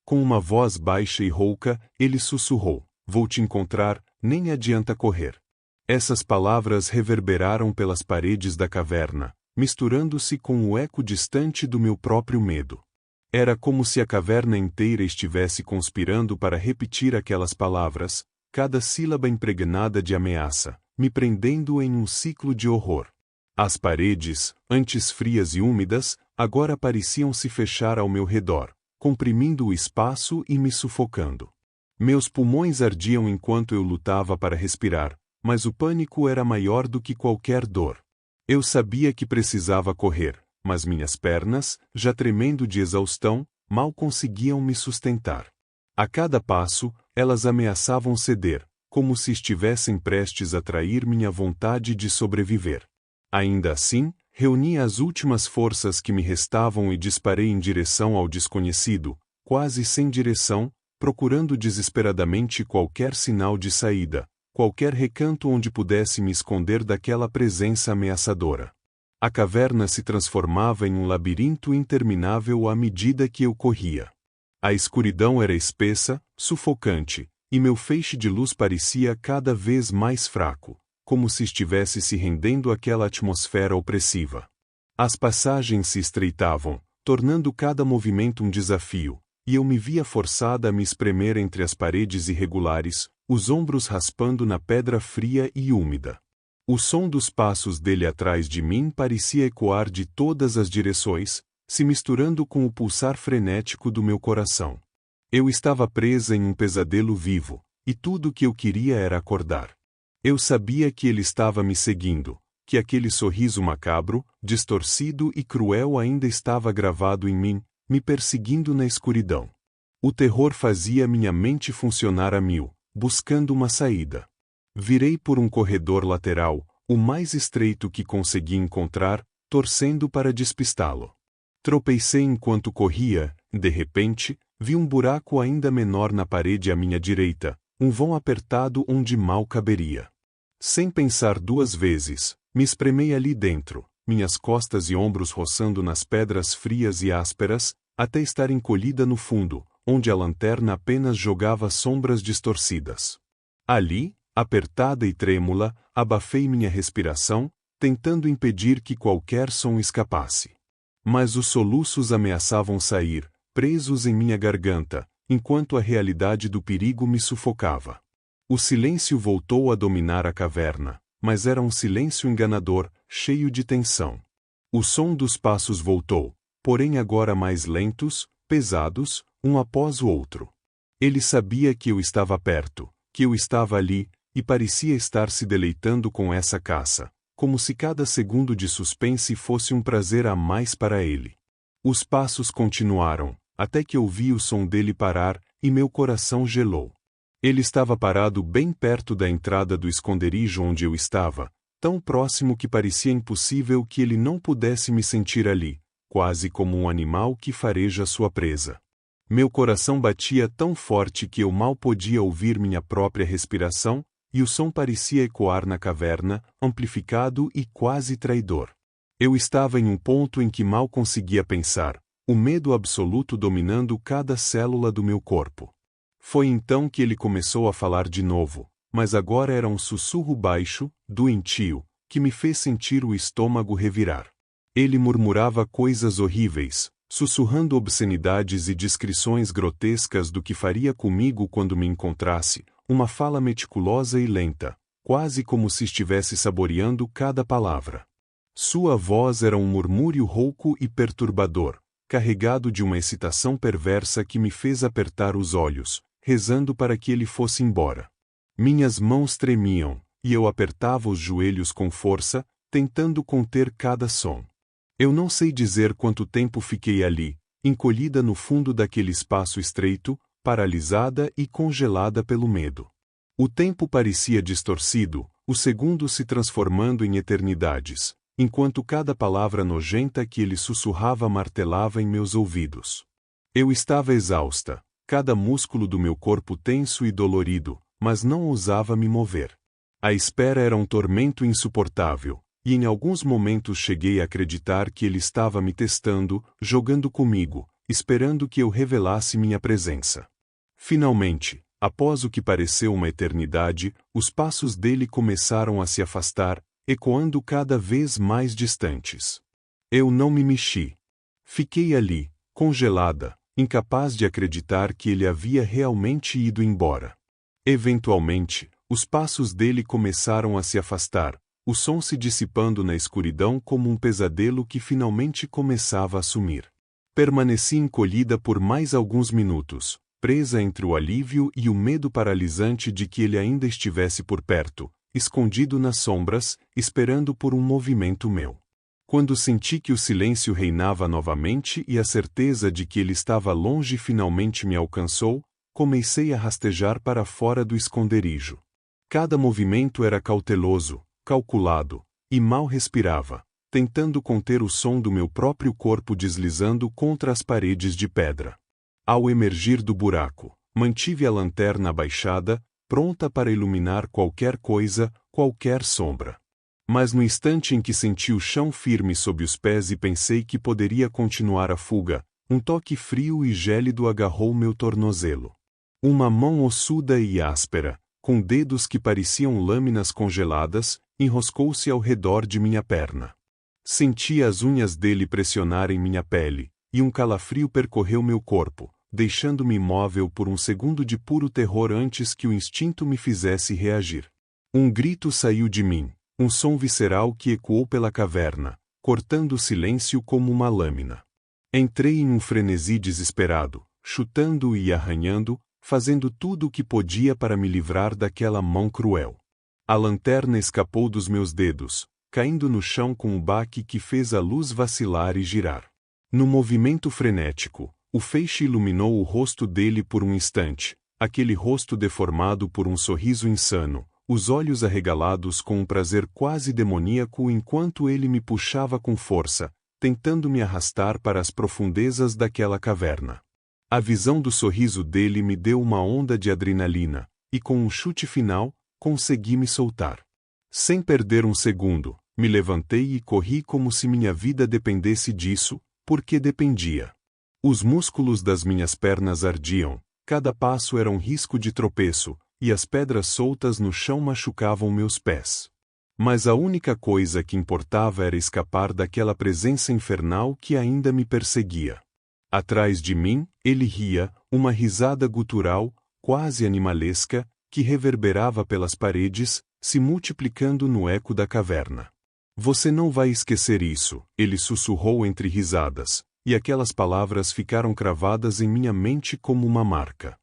Com uma voz baixa e rouca, ele sussurrou: "Vou te encontrar, nem adianta correr." Essas palavras reverberaram pelas paredes da caverna, misturando-se com o eco distante do meu próprio medo. Era como se a caverna inteira estivesse conspirando para repetir aquelas palavras, cada sílaba impregnada de ameaça, me prendendo em um ciclo de horror. As paredes, antes frias e úmidas, agora pareciam se fechar ao meu redor, comprimindo o espaço e me sufocando. Meus pulmões ardiam enquanto eu lutava para respirar, mas o pânico era maior do que qualquer dor. Eu sabia que precisava correr, mas minhas pernas, já tremendo de exaustão, mal conseguiam me sustentar. A cada passo, elas ameaçavam ceder, como se estivessem prestes a trair minha vontade de sobreviver. Ainda assim, reuni as últimas forças que me restavam e disparei em direção ao desconhecido, quase sem direção, procurando desesperadamente qualquer sinal de saída, qualquer recanto onde pudesse me esconder daquela presença ameaçadora. A caverna se transformava em um labirinto interminável à medida que eu corria. A escuridão era espessa, sufocante, e meu feixe de luz parecia cada vez mais fraco, como se estivesse se rendendo àquela atmosfera opressiva. As passagens se estreitavam, tornando cada movimento um desafio, e eu me via forçada a me espremer entre as paredes irregulares, os ombros raspando na pedra fria e úmida. O som dos passos dele atrás de mim parecia ecoar de todas as direções, se misturando com o pulsar frenético do meu coração. Eu estava presa em um pesadelo vivo, e tudo o que eu queria era acordar. Eu sabia que ele estava me seguindo, que aquele sorriso macabro, distorcido e cruel ainda estava gravado em mim, me perseguindo na escuridão. O terror fazia minha mente funcionar a mil, buscando uma saída. Virei por um corredor lateral, o mais estreito que consegui encontrar, torcendo para despistá-lo. Tropecei enquanto corria, de repente, vi um buraco ainda menor na parede à minha direita, um vão apertado onde mal caberia. Sem pensar duas vezes, me espremei ali dentro, minhas costas e ombros roçando nas pedras frias e ásperas, até estar encolhida no fundo, onde a lanterna apenas jogava sombras distorcidas. Ali, apertada e trêmula, abafei minha respiração, tentando impedir que qualquer som escapasse. Mas os soluços ameaçavam sair, presos em minha garganta, enquanto a realidade do perigo me sufocava. O silêncio voltou a dominar a caverna, mas era um silêncio enganador, cheio de tensão. O som dos passos voltou, porém agora mais lentos, pesados, um após o outro. Ele sabia que eu estava perto, que eu estava ali, e parecia estar se deleitando com essa caça, como se cada segundo de suspense fosse um prazer a mais para ele. Os passos continuaram, até que ouvi o som dele parar, e meu coração gelou. Ele estava parado bem perto da entrada do esconderijo onde eu estava, tão próximo que parecia impossível que ele não pudesse me sentir ali, quase como um animal que fareja sua presa. Meu coração batia tão forte que eu mal podia ouvir minha própria respiração, e o som parecia ecoar na caverna, amplificado e quase traidor. Eu estava em um ponto em que mal conseguia pensar, o medo absoluto dominando cada célula do meu corpo. Foi então que ele começou a falar de novo, mas agora era um sussurro baixo, doentio, que me fez sentir o estômago revirar. Ele murmurava coisas horríveis, sussurrando obscenidades e descrições grotescas do que faria comigo quando me encontrasse, uma fala meticulosa e lenta, quase como se estivesse saboreando cada palavra. Sua voz era um murmúrio rouco e perturbador, carregado de uma excitação perversa que me fez apertar os olhos, rezando para que ele fosse embora. Minhas mãos tremiam, e eu apertava os joelhos com força, tentando conter cada som. Eu não sei dizer quanto tempo fiquei ali, encolhida no fundo daquele espaço estreito, paralisada e congelada pelo medo. O tempo parecia distorcido, os segundos se transformando em eternidades, enquanto cada palavra nojenta que ele sussurrava martelava em meus ouvidos. Eu estava exausta, cada músculo do meu corpo tenso e dolorido, mas não ousava me mover. A espera era um tormento insuportável, e em alguns momentos cheguei a acreditar que ele estava me testando, jogando comigo, esperando que eu revelasse minha presença. Finalmente, após o que pareceu uma eternidade, os passos dele começaram a se afastar, ecoando cada vez mais distantes. Eu não me mexi. Fiquei ali, congelada, incapaz de acreditar que ele havia realmente ido embora. Eventualmente, os passos dele começaram a se afastar, o som se dissipando na escuridão como um pesadelo que finalmente começava a sumir. Permaneci encolhida por mais alguns minutos, presa entre o alívio e o medo paralisante de que ele ainda estivesse por perto, escondido nas sombras, esperando por um movimento meu. Quando senti que o silêncio reinava novamente e a certeza de que ele estava longe finalmente me alcançou, comecei a rastejar para fora do esconderijo. Cada movimento era cauteloso, calculado, e mal respirava, tentando conter o som do meu próprio corpo deslizando contra as paredes de pedra. Ao emergir do buraco, mantive a lanterna abaixada, pronta para iluminar qualquer coisa, qualquer sombra. Mas no instante em que senti o chão firme sob os pés e pensei que poderia continuar a fuga, um toque frio e gélido agarrou meu tornozelo. Uma mão ossuda e áspera, com dedos que pareciam lâminas congeladas, enroscou-se ao redor de minha perna. Senti as unhas dele pressionarem minha pele, e um calafrio percorreu meu corpo, deixando-me imóvel por um segundo de puro terror antes que o instinto me fizesse reagir. Um grito saiu de mim, um som visceral que ecoou pela caverna, cortando o silêncio como uma lâmina. Entrei em um frenesi desesperado, chutando e arranhando, fazendo tudo o que podia para me livrar daquela mão cruel. A lanterna escapou dos meus dedos, caindo no chão com um baque que fez a luz vacilar e girar. No movimento frenético, o feixe iluminou o rosto dele por um instante, aquele rosto deformado por um sorriso insano, os olhos arregalados com um prazer quase demoníaco enquanto ele me puxava com força, tentando me arrastar para as profundezas daquela caverna. A visão do sorriso dele me deu uma onda de adrenalina, e com um chute final, consegui me soltar. Sem perder um segundo, me levantei e corri como se minha vida dependesse disso, porque dependia. Os músculos das minhas pernas ardiam, cada passo era um risco de tropeço, e as pedras soltas no chão machucavam meus pés. Mas a única coisa que importava era escapar daquela presença infernal que ainda me perseguia. Atrás de mim, ele ria, uma risada gutural, quase animalesca, que reverberava pelas paredes, se multiplicando no eco da caverna. Você não vai esquecer isso, ele sussurrou entre risadas, e aquelas palavras ficaram cravadas em minha mente como uma marca.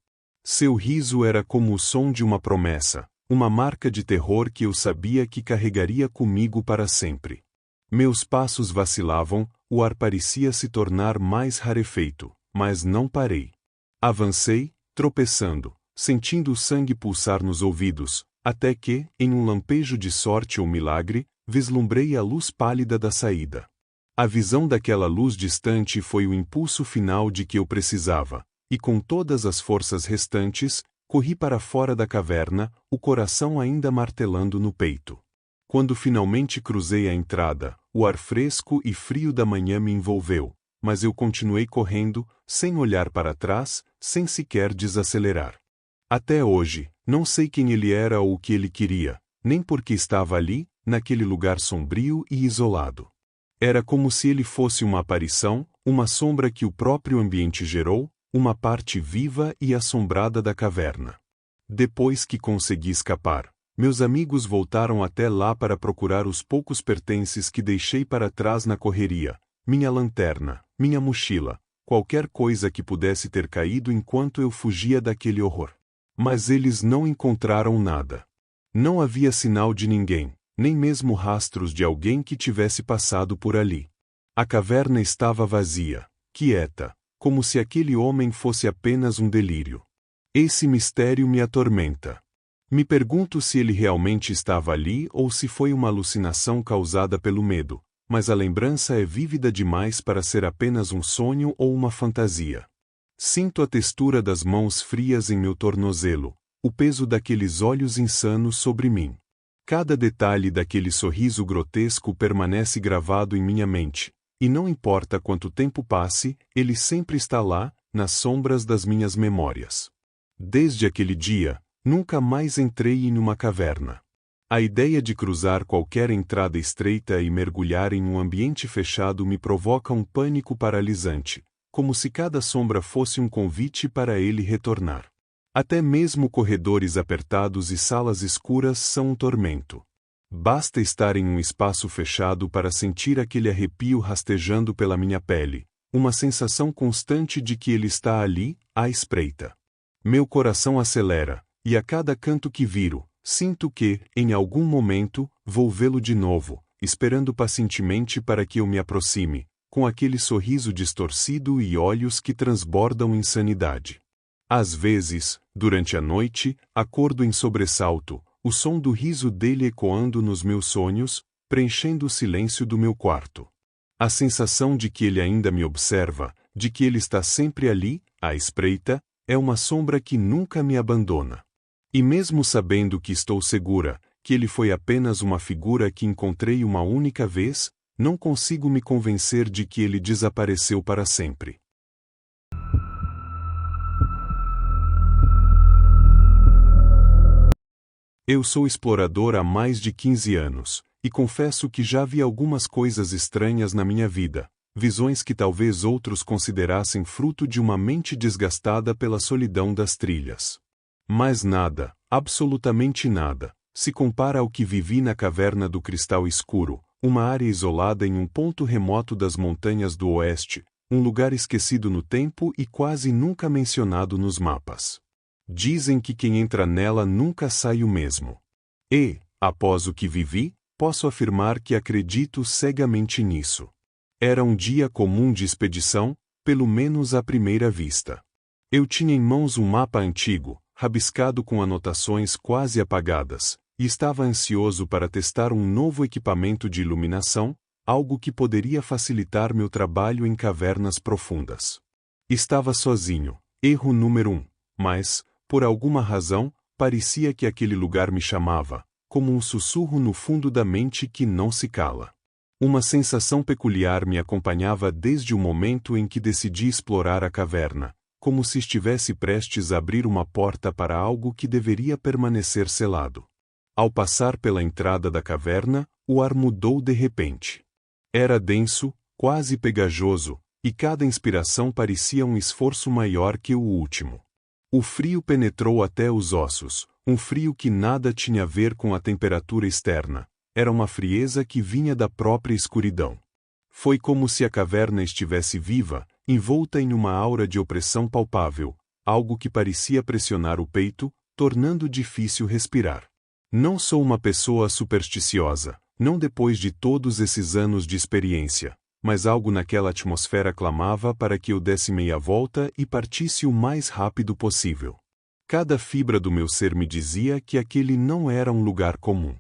Seu riso era como o som de uma promessa, uma marca de terror que eu sabia que carregaria comigo para sempre. Meus passos vacilavam, o ar parecia se tornar mais rarefeito, mas não parei. Avancei, tropeçando, sentindo o sangue pulsar nos ouvidos, até que, em um lampejo de sorte ou milagre, vislumbrei a luz pálida da saída. A visão daquela luz distante foi o impulso final de que eu precisava, e com todas as forças restantes, corri para fora da caverna, o coração ainda martelando no peito. Quando finalmente cruzei a entrada, o ar fresco e frio da manhã me envolveu, mas eu continuei correndo, sem olhar para trás, sem sequer desacelerar. Até hoje, não sei quem ele era ou o que ele queria, nem por que estava ali, naquele lugar sombrio e isolado. Era como se ele fosse uma aparição, uma sombra que o próprio ambiente gerou, uma parte viva e assombrada da caverna. Depois que consegui escapar, meus amigos voltaram até lá para procurar os poucos pertences que deixei para trás na correria, minha lanterna, minha mochila, qualquer coisa que pudesse ter caído enquanto eu fugia daquele horror. Mas eles não encontraram nada. Não havia sinal de ninguém, nem mesmo rastros de alguém que tivesse passado por ali. A caverna estava vazia, quieta, como se aquele homem fosse apenas um delírio. Esse mistério me atormenta. Me pergunto se ele realmente estava ali ou se foi uma alucinação causada pelo medo, mas a lembrança é vívida demais para ser apenas um sonho ou uma fantasia. Sinto a textura das mãos frias em meu tornozelo, o peso daqueles olhos insanos sobre mim. Cada detalhe daquele sorriso grotesco permanece gravado em minha mente, e não importa quanto tempo passe, ele sempre está lá, nas sombras das minhas memórias. Desde aquele dia, nunca mais entrei em uma caverna. A ideia de cruzar qualquer entrada estreita e mergulhar em um ambiente fechado me provoca um pânico paralisante, como se cada sombra fosse um convite para ele retornar. Até mesmo corredores apertados e salas escuras são um tormento. Basta estar em um espaço fechado para sentir aquele arrepio rastejando pela minha pele, uma sensação constante de que ele está ali, à espreita. Meu coração acelera, e a cada canto que viro, sinto que, em algum momento, vou vê-lo de novo, esperando pacientemente para que eu me aproxime, com aquele sorriso distorcido e olhos que transbordam insanidade. Às vezes, durante a noite, acordo em sobressalto, o som do riso dele ecoando nos meus sonhos, preenchendo o silêncio do meu quarto. A sensação de que ele ainda me observa, de que ele está sempre ali, à espreita, é uma sombra que nunca me abandona. E mesmo sabendo que estou segura, que ele foi apenas uma figura que encontrei uma única vez, não consigo me convencer de que ele desapareceu para sempre. Eu sou explorador há mais de 15 anos, e confesso que já vi algumas coisas estranhas na minha vida, visões que talvez outros considerassem fruto de uma mente desgastada pela solidão das trilhas. Mas nada, absolutamente nada, se compara ao que vivi na Caverna do Cristal Escuro, uma área isolada em um ponto remoto das montanhas do oeste, um lugar esquecido no tempo e quase nunca mencionado nos mapas. Dizem que quem entra nela nunca sai o mesmo. E, após o que vivi, posso afirmar que acredito cegamente nisso. Era um dia comum de expedição, pelo menos à primeira vista. Eu tinha em mãos um mapa antigo, rabiscado com anotações quase apagadas, e estava ansioso para testar um novo equipamento de iluminação, algo que poderia facilitar meu trabalho em cavernas profundas. Estava sozinho, erro número 1, mas, por alguma razão, parecia que aquele lugar me chamava, como um sussurro no fundo da mente que não se cala. Uma sensação peculiar me acompanhava desde o momento em que decidi explorar a caverna, como se estivesse prestes a abrir uma porta para algo que deveria permanecer selado. Ao passar pela entrada da caverna, o ar mudou de repente. Era denso, quase pegajoso, e cada inspiração parecia um esforço maior que o último. O frio penetrou até os ossos, um frio que nada tinha a ver com a temperatura externa, era uma frieza que vinha da própria escuridão. Foi como se a caverna estivesse viva, envolta em uma aura de opressão palpável, algo que parecia pressionar o peito, tornando difícil respirar. Não sou uma pessoa supersticiosa, não depois de todos esses anos de experiência, mas algo naquela atmosfera clamava para que eu desse meia volta e partisse o mais rápido possível. Cada fibra do meu ser me dizia que aquele não era um lugar comum.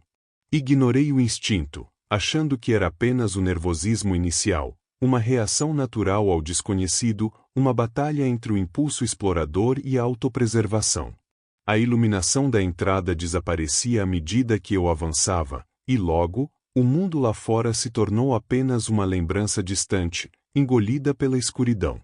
Ignorei o instinto, achando que era apenas o nervosismo inicial, uma reação natural ao desconhecido, uma batalha entre o impulso explorador e a autopreservação. A iluminação da entrada desaparecia à medida que eu avançava, e logo, o mundo lá fora se tornou apenas uma lembrança distante, engolida pela escuridão.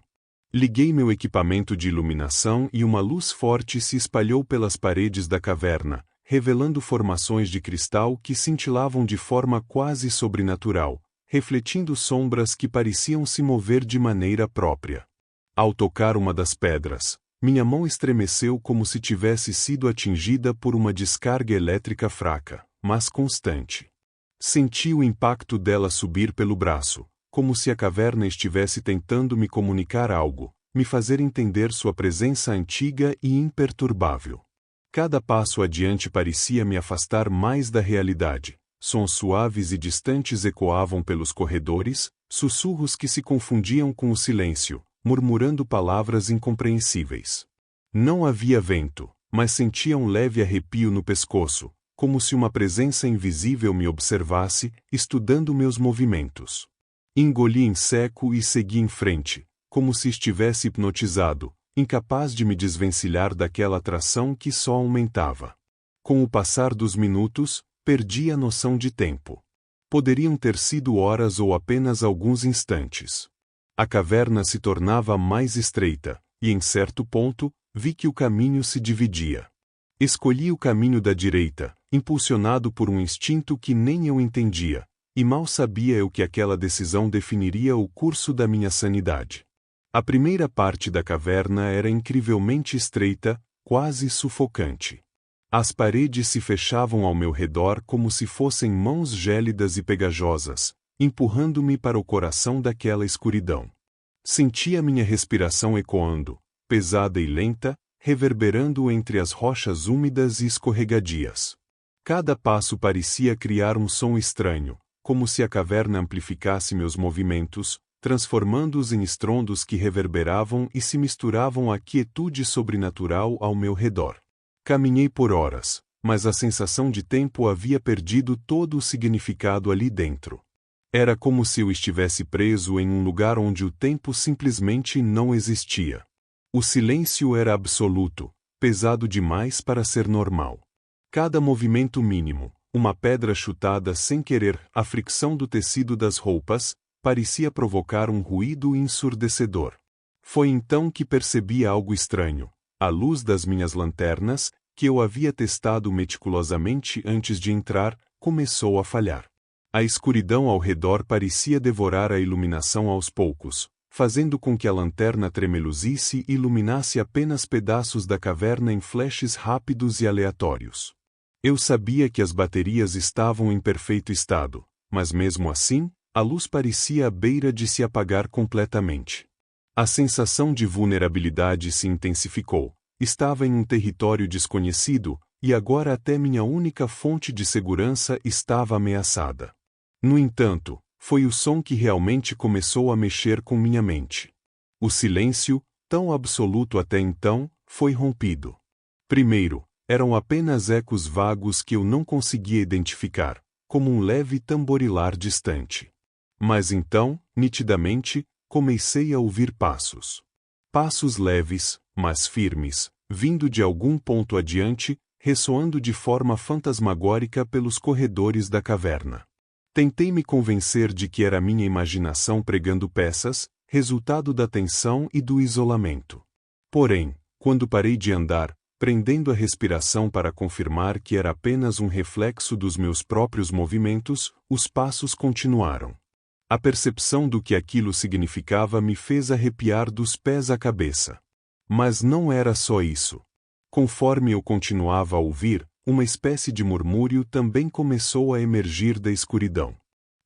Liguei meu equipamento de iluminação e uma luz forte se espalhou pelas paredes da caverna, revelando formações de cristal que cintilavam de forma quase sobrenatural, refletindo sombras que pareciam se mover de maneira própria. Ao tocar uma das pedras, minha mão estremeceu como se tivesse sido atingida por uma descarga elétrica fraca, mas constante. Senti o impacto dela subir pelo braço, como se a caverna estivesse tentando me comunicar algo, me fazer entender sua presença antiga e imperturbável. Cada passo adiante parecia me afastar mais da realidade. Sons suaves e distantes ecoavam pelos corredores, sussurros que se confundiam com o silêncio, murmurando palavras incompreensíveis. Não havia vento, mas sentia um leve arrepio no pescoço, como se uma presença invisível me observasse, estudando meus movimentos. Engoli em seco e segui em frente, como se estivesse hipnotizado, incapaz de me desvencilhar daquela atração que só aumentava. Com o passar dos minutos, perdi a noção de tempo. Poderiam ter sido horas ou apenas alguns instantes. A caverna se tornava mais estreita, e em certo ponto, vi que o caminho se dividia. Escolhi o caminho da direita, impulsionado por um instinto que nem eu entendia, e mal sabia eu que aquela decisão definiria o curso da minha sanidade. A primeira parte da caverna era incrivelmente estreita, quase sufocante. As paredes se fechavam ao meu redor como se fossem mãos gélidas e pegajosas, empurrando-me para o coração daquela escuridão. Sentia minha respiração ecoando, pesada e lenta, reverberando entre as rochas úmidas e escorregadias. Cada passo parecia criar um som estranho, como se a caverna amplificasse meus movimentos, transformando-os em estrondos que reverberavam e se misturavam à quietude sobrenatural ao meu redor. Caminhei por horas, mas a sensação de tempo havia perdido todo o significado ali dentro. Era como se eu estivesse preso em um lugar onde o tempo simplesmente não existia. O silêncio era absoluto, pesado demais para ser normal. Cada movimento mínimo, uma pedra chutada sem querer, a fricção do tecido das roupas, parecia provocar um ruído ensurdecedor. Foi então que percebi algo estranho. A luz das minhas lanternas, que eu havia testado meticulosamente antes de entrar, começou a falhar. A escuridão ao redor parecia devorar a iluminação aos poucos, fazendo com que a lanterna tremeluzisse e iluminasse apenas pedaços da caverna em flashes rápidos e aleatórios. Eu sabia que as baterias estavam em perfeito estado, mas mesmo assim, a luz parecia à beira de se apagar completamente. A sensação de vulnerabilidade se intensificou. Estava em um território desconhecido, e agora até minha única fonte de segurança estava ameaçada. No entanto, foi o som que realmente começou a mexer com minha mente. O silêncio, tão absoluto até então, foi rompido. Primeiro, eram apenas ecos vagos que eu não conseguia identificar, como um leve tamborilar distante. Mas então, nitidamente, comecei a ouvir passos. Passos leves, mas firmes, vindo de algum ponto adiante, ressoando de forma fantasmagórica pelos corredores da caverna. Tentei me convencer de que era minha imaginação pregando peças, resultado da tensão e do isolamento. Porém, quando parei de andar, prendendo a respiração para confirmar que era apenas um reflexo dos meus próprios movimentos, os passos continuaram. A percepção do que aquilo significava me fez arrepiar dos pés à cabeça. Mas não era só isso. Conforme eu continuava a ouvir, uma espécie de murmúrio também começou a emergir da escuridão.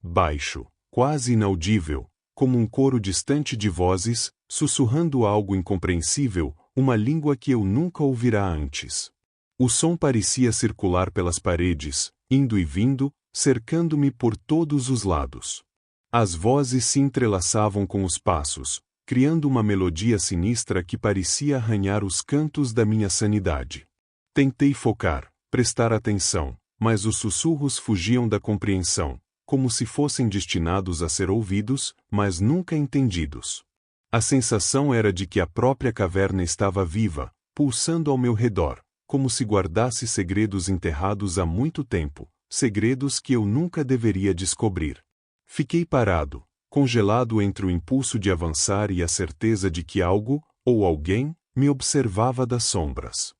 Baixo, quase inaudível, como um coro distante de vozes, sussurrando algo incompreensível, uma língua que eu nunca ouvira antes. O som parecia circular pelas paredes, indo e vindo, cercando-me por todos os lados. As vozes se entrelaçavam com os passos, criando uma melodia sinistra que parecia arranhar os cantos da minha sanidade. Tentei focar, prestar atenção, mas os sussurros fugiam da compreensão, como se fossem destinados a ser ouvidos, mas nunca entendidos. A sensação era de que a própria caverna estava viva, pulsando ao meu redor, como se guardasse segredos enterrados há muito tempo, segredos que eu nunca deveria descobrir. Fiquei parado, congelado entre o impulso de avançar e a certeza de que algo, ou alguém, me observava das sombras.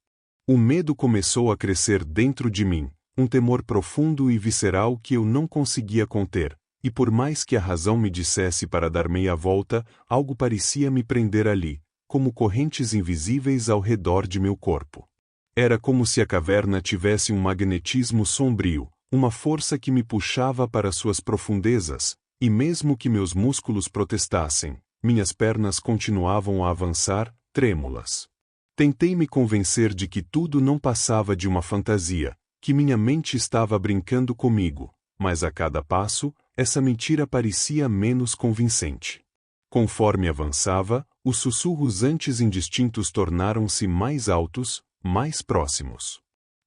O medo começou a crescer dentro de mim, um temor profundo e visceral que eu não conseguia conter, e por mais que a razão me dissesse para dar meia volta, algo parecia me prender ali, como correntes invisíveis ao redor de meu corpo. Era como se a caverna tivesse um magnetismo sombrio, uma força que me puxava para suas profundezas, e mesmo que meus músculos protestassem, minhas pernas continuavam a avançar, trêmulas. Tentei me convencer de que tudo não passava de uma fantasia, que minha mente estava brincando comigo, mas a cada passo, essa mentira parecia menos convincente. Conforme avançava, os sussurros antes indistintos tornaram-se mais altos, mais próximos.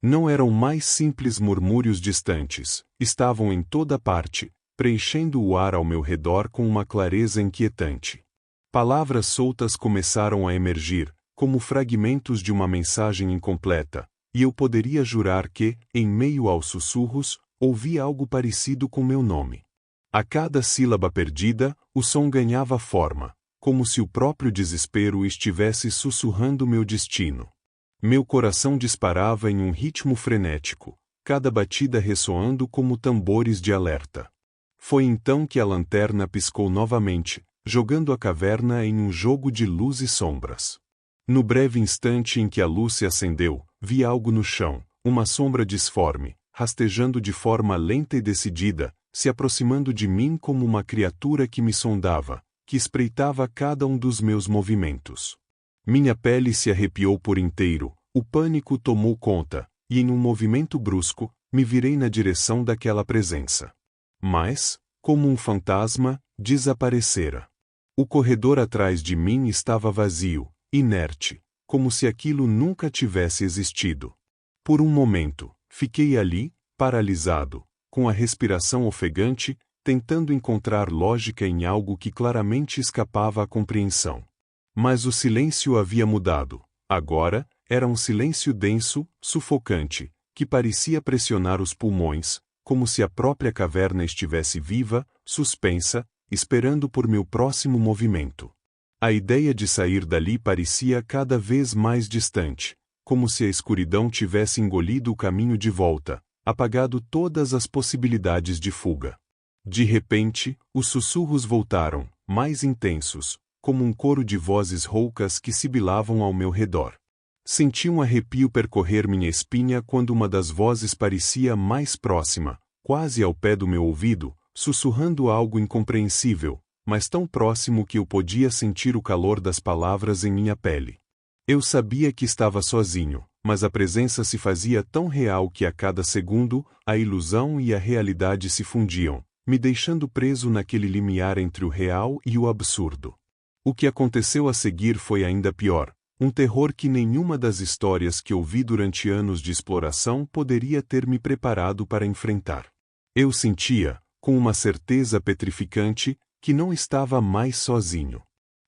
Não eram mais simples murmúrios distantes, estavam em toda parte, preenchendo o ar ao meu redor com uma clareza inquietante. Palavras soltas começaram a emergir, como fragmentos de uma mensagem incompleta, e eu poderia jurar que, em meio aos sussurros, ouvi algo parecido com meu nome. A cada sílaba perdida, o som ganhava forma, como se o próprio desespero estivesse sussurrando meu destino. Meu coração disparava em um ritmo frenético, cada batida ressoando como tambores de alerta. Foi então que a lanterna piscou novamente, jogando a caverna em um jogo de luz e sombras. No breve instante em que a luz se acendeu, vi algo no chão, uma sombra disforme, rastejando de forma lenta e decidida, se aproximando de mim como uma criatura que me sondava, que espreitava cada um dos meus movimentos. Minha pele se arrepiou por inteiro, o pânico tomou conta, e em um movimento brusco, me virei na direção daquela presença. Mas, como um fantasma, desaparecera. O corredor atrás de mim estava vazio, inerte, como se aquilo nunca tivesse existido. Por um momento, fiquei ali, paralisado, com a respiração ofegante, tentando encontrar lógica em algo que claramente escapava à compreensão. Mas o silêncio havia mudado. Agora, era um silêncio denso, sufocante, que parecia pressionar os pulmões, como se a própria caverna estivesse viva, suspensa, esperando por meu próximo movimento. A ideia de sair dali parecia cada vez mais distante, como se a escuridão tivesse engolido o caminho de volta, apagado todas as possibilidades de fuga. De repente, os sussurros voltaram, mais intensos, como um coro de vozes roucas que sibilavam ao meu redor. Senti um arrepio percorrer minha espinha quando uma das vozes parecia mais próxima, quase ao pé do meu ouvido, sussurrando algo incompreensível, mas tão próximo que eu podia sentir o calor das palavras em minha pele. Eu sabia que estava sozinho, mas a presença se fazia tão real que a cada segundo, a ilusão e a realidade se fundiam, me deixando preso naquele limiar entre o real e o absurdo. O que aconteceu a seguir foi ainda pior, um terror que nenhuma das histórias que ouvi durante anos de exploração poderia ter me preparado para enfrentar. Eu sentia, com uma certeza petrificante, que não estava mais sozinho.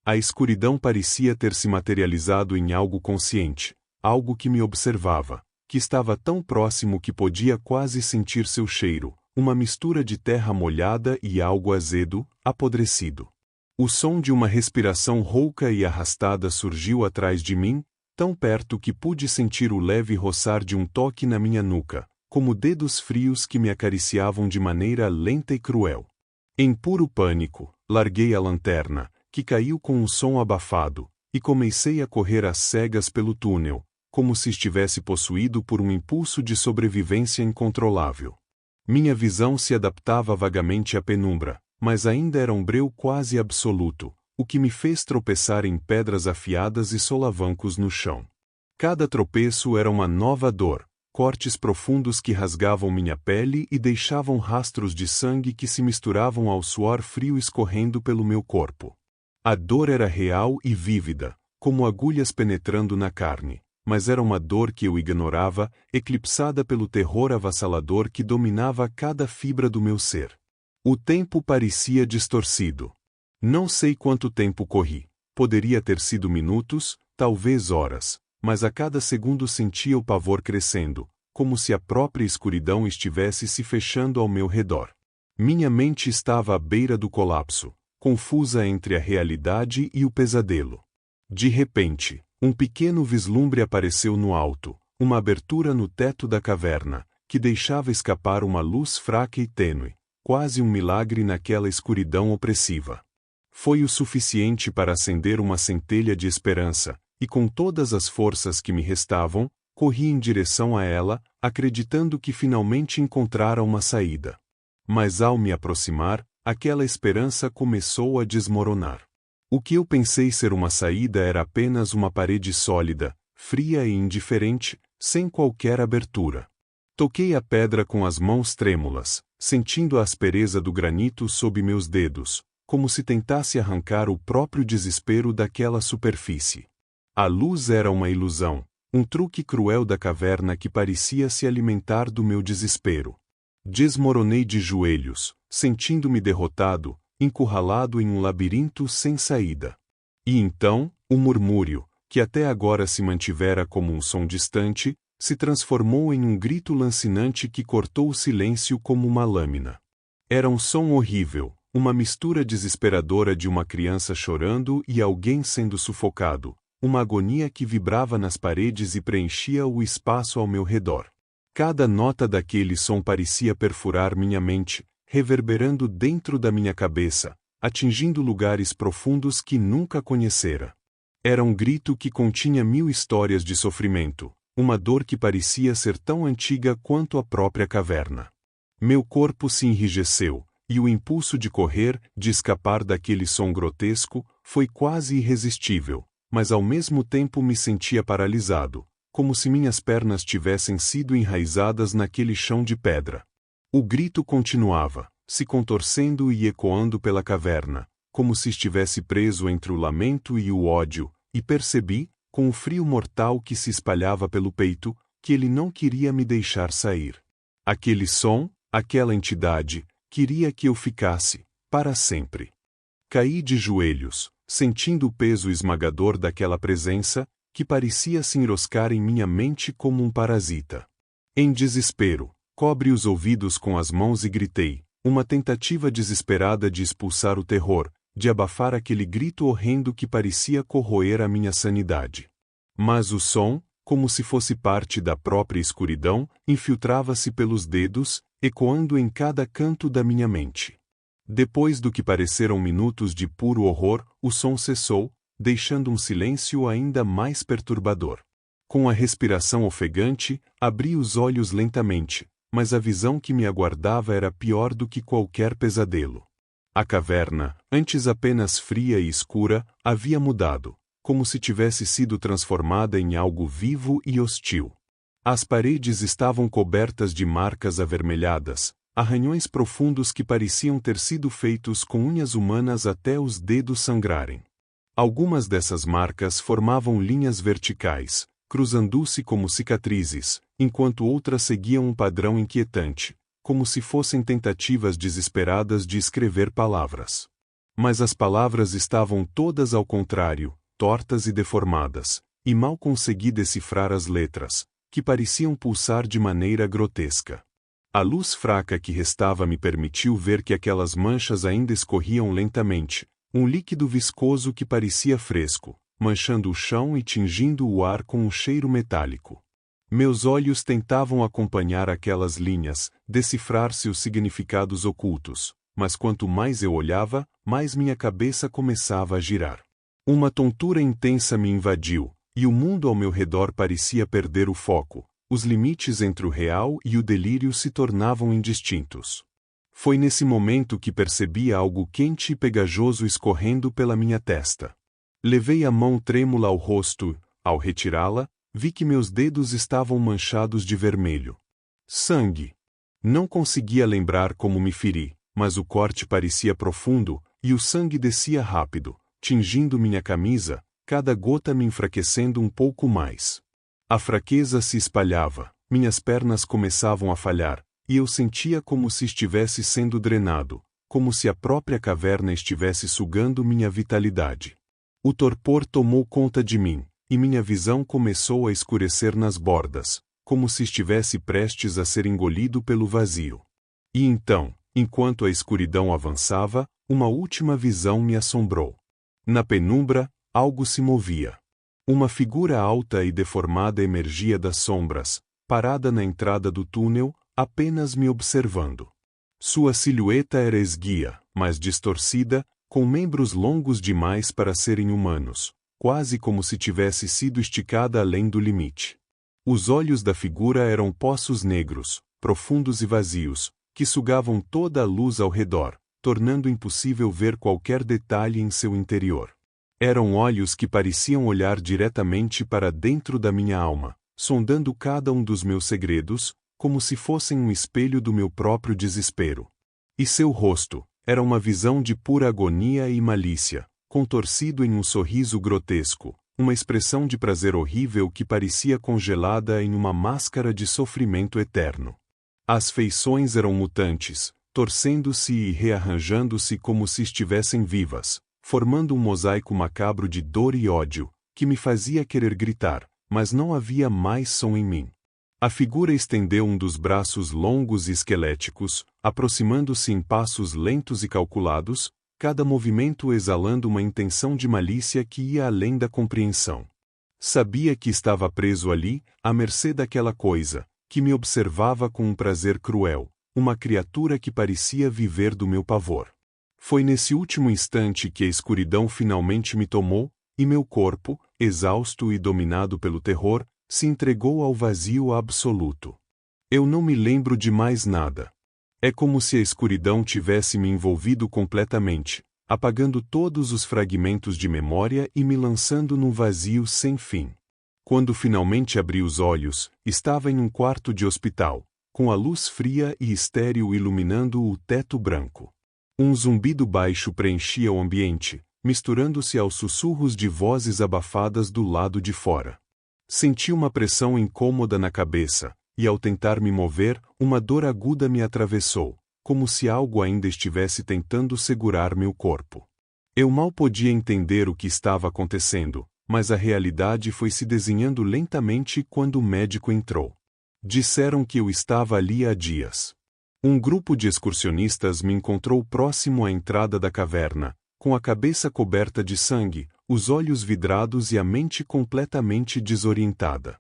A escuridão parecia ter se materializado em algo consciente, algo que me observava, que estava tão próximo que podia quase sentir seu cheiro, uma mistura de terra molhada e algo azedo, apodrecido. O som de uma respiração rouca e arrastada surgiu atrás de mim, tão perto que pude sentir o leve roçar de um toque na minha nuca, como dedos frios que me acariciavam de maneira lenta e cruel. Em puro pânico, larguei a lanterna, que caiu com um som abafado, e comecei a correr às cegas pelo túnel, como se estivesse possuído por um impulso de sobrevivência incontrolável. Minha visão se adaptava vagamente à penumbra, mas ainda era um breu quase absoluto, o que me fez tropeçar em pedras afiadas e solavancos no chão. Cada tropeço era uma nova dor, cortes profundos que rasgavam minha pele e deixavam rastros de sangue que se misturavam ao suor frio escorrendo pelo meu corpo. A dor era real e vívida, como agulhas penetrando na carne, mas era uma dor que eu ignorava, eclipsada pelo terror avassalador que dominava cada fibra do meu ser. O tempo parecia distorcido. Não sei quanto tempo corri. Poderia ter sido minutos, talvez horas, mas a cada segundo sentia o pavor crescendo, como se a própria escuridão estivesse se fechando ao meu redor. Minha mente estava à beira do colapso, confusa entre a realidade e o pesadelo. De repente, um pequeno vislumbre apareceu no alto, uma abertura no teto da caverna, que deixava escapar uma luz fraca e tênue, quase um milagre naquela escuridão opressiva. Foi o suficiente para acender uma centelha de esperança, e com todas as forças que me restavam, corri em direção a ela, acreditando que finalmente encontrara uma saída. Mas ao me aproximar, aquela esperança começou a desmoronar. O que eu pensei ser uma saída era apenas uma parede sólida, fria e indiferente, sem qualquer abertura. Toquei a pedra com as mãos trêmulas, sentindo a aspereza do granito sob meus dedos, como se tentasse arrancar o próprio desespero daquela superfície. A luz era uma ilusão, um truque cruel da caverna que parecia se alimentar do meu desespero. Desmoronei de joelhos, sentindo-me derrotado, encurralado em um labirinto sem saída. E então, o murmúrio, que até agora se mantivera como um som distante, se transformou em um grito lancinante que cortou o silêncio como uma lâmina. Era um som horrível, uma mistura desesperadora de uma criança chorando e alguém sendo sufocado, uma agonia que vibrava nas paredes e preenchia o espaço ao meu redor. Cada nota daquele som parecia perfurar minha mente, reverberando dentro da minha cabeça, atingindo lugares profundos que nunca conhecera. Era um grito que continha 1000 histórias de sofrimento, uma dor que parecia ser tão antiga quanto a própria caverna. Meu corpo se enrijeceu, e o impulso de correr, de escapar daquele som grotesco, foi quase irresistível, mas ao mesmo tempo me sentia paralisado, como se minhas pernas tivessem sido enraizadas naquele chão de pedra. O grito continuava, se contorcendo e ecoando pela caverna, como se estivesse preso entre o lamento e o ódio, e percebi, com o frio mortal que se espalhava pelo peito, que ele não queria me deixar sair. Aquele som, aquela entidade, queria que eu ficasse, para sempre. Caí de joelhos, sentindo o peso esmagador daquela presença, que parecia se enroscar em minha mente como um parasita. Em desespero, cobri os ouvidos com as mãos e gritei, uma tentativa desesperada de expulsar o terror, de abafar aquele grito horrendo que parecia corroer a minha sanidade. Mas o som, como se fosse parte da própria escuridão, infiltrava-se pelos dedos, ecoando em cada canto da minha mente. Depois do que pareceram minutos de puro horror, o som cessou, deixando um silêncio ainda mais perturbador. Com a respiração ofegante, abri os olhos lentamente, mas a visão que me aguardava era pior do que qualquer pesadelo. A caverna, antes apenas fria e escura, havia mudado, como se tivesse sido transformada em algo vivo e hostil. As paredes estavam cobertas de marcas avermelhadas, arranhões profundos que pareciam ter sido feitos com unhas humanas até os dedos sangrarem. Algumas dessas marcas formavam linhas verticais, cruzando-se como cicatrizes, enquanto outras seguiam um padrão inquietante, como se fossem tentativas desesperadas de escrever palavras. Mas as palavras estavam todas ao contrário, tortas e deformadas, e mal consegui decifrar as letras, que pareciam pulsar de maneira grotesca. A luz fraca que restava me permitiu ver que aquelas manchas ainda escorriam lentamente, um líquido viscoso que parecia fresco, manchando o chão e tingindo o ar com um cheiro metálico. Meus olhos tentavam acompanhar aquelas linhas, decifrar seus significados ocultos, mas quanto mais eu olhava, mais minha cabeça começava a girar. Uma tontura intensa me invadiu, e o mundo ao meu redor parecia perder o foco. Os limites entre o real e o delírio se tornavam indistintos. Foi nesse momento que percebi algo quente e pegajoso escorrendo pela minha testa. Levei a mão trêmula ao rosto, ao retirá-la, vi que meus dedos estavam manchados de vermelho. Sangue. Não conseguia lembrar como me feri, mas o corte parecia profundo, e o sangue descia rápido, tingindo minha camisa, cada gota me enfraquecendo um pouco mais. A fraqueza se espalhava, minhas pernas começavam a falhar, e eu sentia como se estivesse sendo drenado, como se a própria caverna estivesse sugando minha vitalidade. O torpor tomou conta de mim, e minha visão começou a escurecer nas bordas, como se estivesse prestes a ser engolido pelo vazio. E então, enquanto a escuridão avançava, uma última visão me assombrou. Na penumbra, algo se movia. Uma figura alta e deformada emergia das sombras, parada na entrada do túnel, apenas me observando. Sua silhueta era esguia, mas distorcida, com membros longos demais para serem humanos, quase como se tivesse sido esticada além do limite. Os olhos da figura eram poços negros, profundos e vazios, que sugavam toda a luz ao redor, tornando impossível ver qualquer detalhe em seu interior. Eram olhos que pareciam olhar diretamente para dentro da minha alma, sondando cada um dos meus segredos, como se fossem um espelho do meu próprio desespero. E seu rosto era uma visão de pura agonia e malícia, contorcido em um sorriso grotesco, uma expressão de prazer horrível que parecia congelada em uma máscara de sofrimento eterno. As feições eram mutantes, torcendo-se e rearranjando-se como se estivessem vivas, formando um mosaico macabro de dor e ódio, que me fazia querer gritar, mas não havia mais som em mim. A figura estendeu um dos braços longos e esqueléticos, aproximando-se em passos lentos e calculados, cada movimento exalando uma intenção de malícia que ia além da compreensão. Sabia que estava preso ali, à mercê daquela coisa, que me observava com um prazer cruel, uma criatura que parecia viver do meu pavor. Foi nesse último instante que a escuridão finalmente me tomou, e meu corpo, exausto e dominado pelo terror, se entregou ao vazio absoluto. Eu não me lembro de mais nada. É como se a escuridão tivesse me envolvido completamente, apagando todos os fragmentos de memória e me lançando num vazio sem fim. Quando finalmente abri os olhos, estava em um quarto de hospital, com a luz fria e estéril iluminando o teto branco. Um zumbido baixo preenchia o ambiente, misturando-se aos sussurros de vozes abafadas do lado de fora. Senti uma pressão incômoda na cabeça, e ao tentar me mover, uma dor aguda me atravessou, como se algo ainda estivesse tentando segurar meu corpo. Eu mal podia entender o que estava acontecendo, mas a realidade foi se desenhando lentamente quando o médico entrou. Disseram que eu estava ali há dias. Um grupo de excursionistas me encontrou próximo à entrada da caverna, com a cabeça coberta de sangue, os olhos vidrados e a mente completamente desorientada.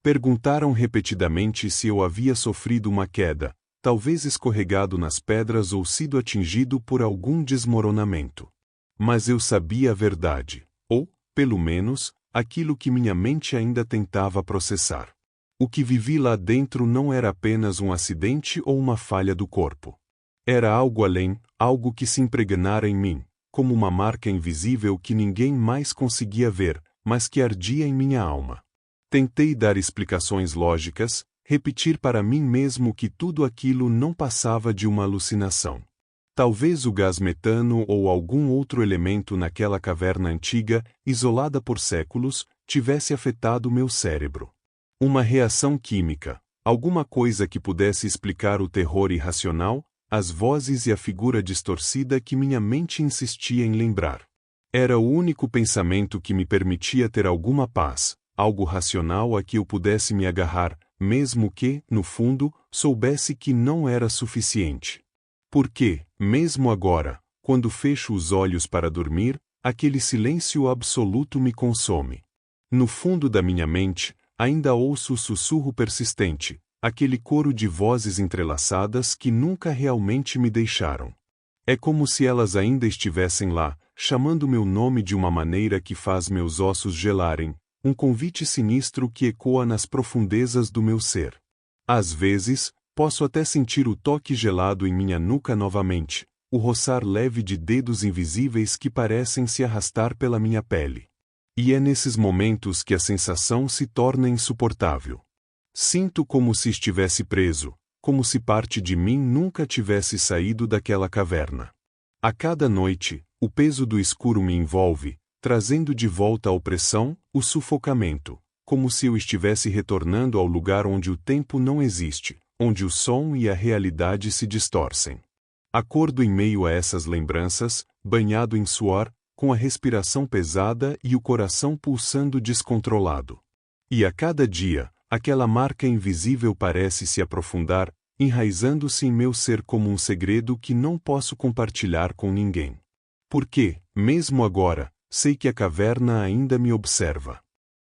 Perguntaram repetidamente se eu havia sofrido uma queda, talvez escorregado nas pedras ou sido atingido por algum desmoronamento. Mas eu sabia a verdade, ou, pelo menos, aquilo que minha mente ainda tentava processar. O que vivi lá dentro não era apenas um acidente ou uma falha do corpo. Era algo além, algo que se impregnara em mim, como uma marca invisível que ninguém mais conseguia ver, mas que ardia em minha alma. Tentei dar explicações lógicas, repetir para mim mesmo que tudo aquilo não passava de uma alucinação. Talvez o gás metano ou algum outro elemento naquela caverna antiga, isolada por séculos, tivesse afetado meu cérebro. Uma reação química, alguma coisa que pudesse explicar o terror irracional, as vozes e a figura distorcida que minha mente insistia em lembrar. Era o único pensamento que me permitia ter alguma paz, algo racional a que eu pudesse me agarrar, mesmo que, no fundo, soubesse que não era suficiente. Porque, mesmo agora, quando fecho os olhos para dormir, aquele silêncio absoluto me consome. No fundo da minha mente, ainda ouço o sussurro persistente, aquele coro de vozes entrelaçadas que nunca realmente me deixaram. É como se elas ainda estivessem lá, chamando meu nome de uma maneira que faz meus ossos gelarem, um convite sinistro que ecoa nas profundezas do meu ser. Às vezes, posso até sentir o toque gelado em minha nuca novamente, o roçar leve de dedos invisíveis que parecem se arrastar pela minha pele. E é nesses momentos que a sensação se torna insuportável. Sinto como se estivesse preso, como se parte de mim nunca tivesse saído daquela caverna. A cada noite, o peso do escuro me envolve, trazendo de volta a opressão, o sufocamento, como se eu estivesse retornando ao lugar onde o tempo não existe, onde o som e a realidade se distorcem. Acordo em meio a essas lembranças, banhado em suor, com a respiração pesada e o coração pulsando descontrolado. E a cada dia, aquela marca invisível parece se aprofundar, enraizando-se em meu ser como um segredo que não posso compartilhar com ninguém. Porque, mesmo agora, sei que a caverna ainda me observa.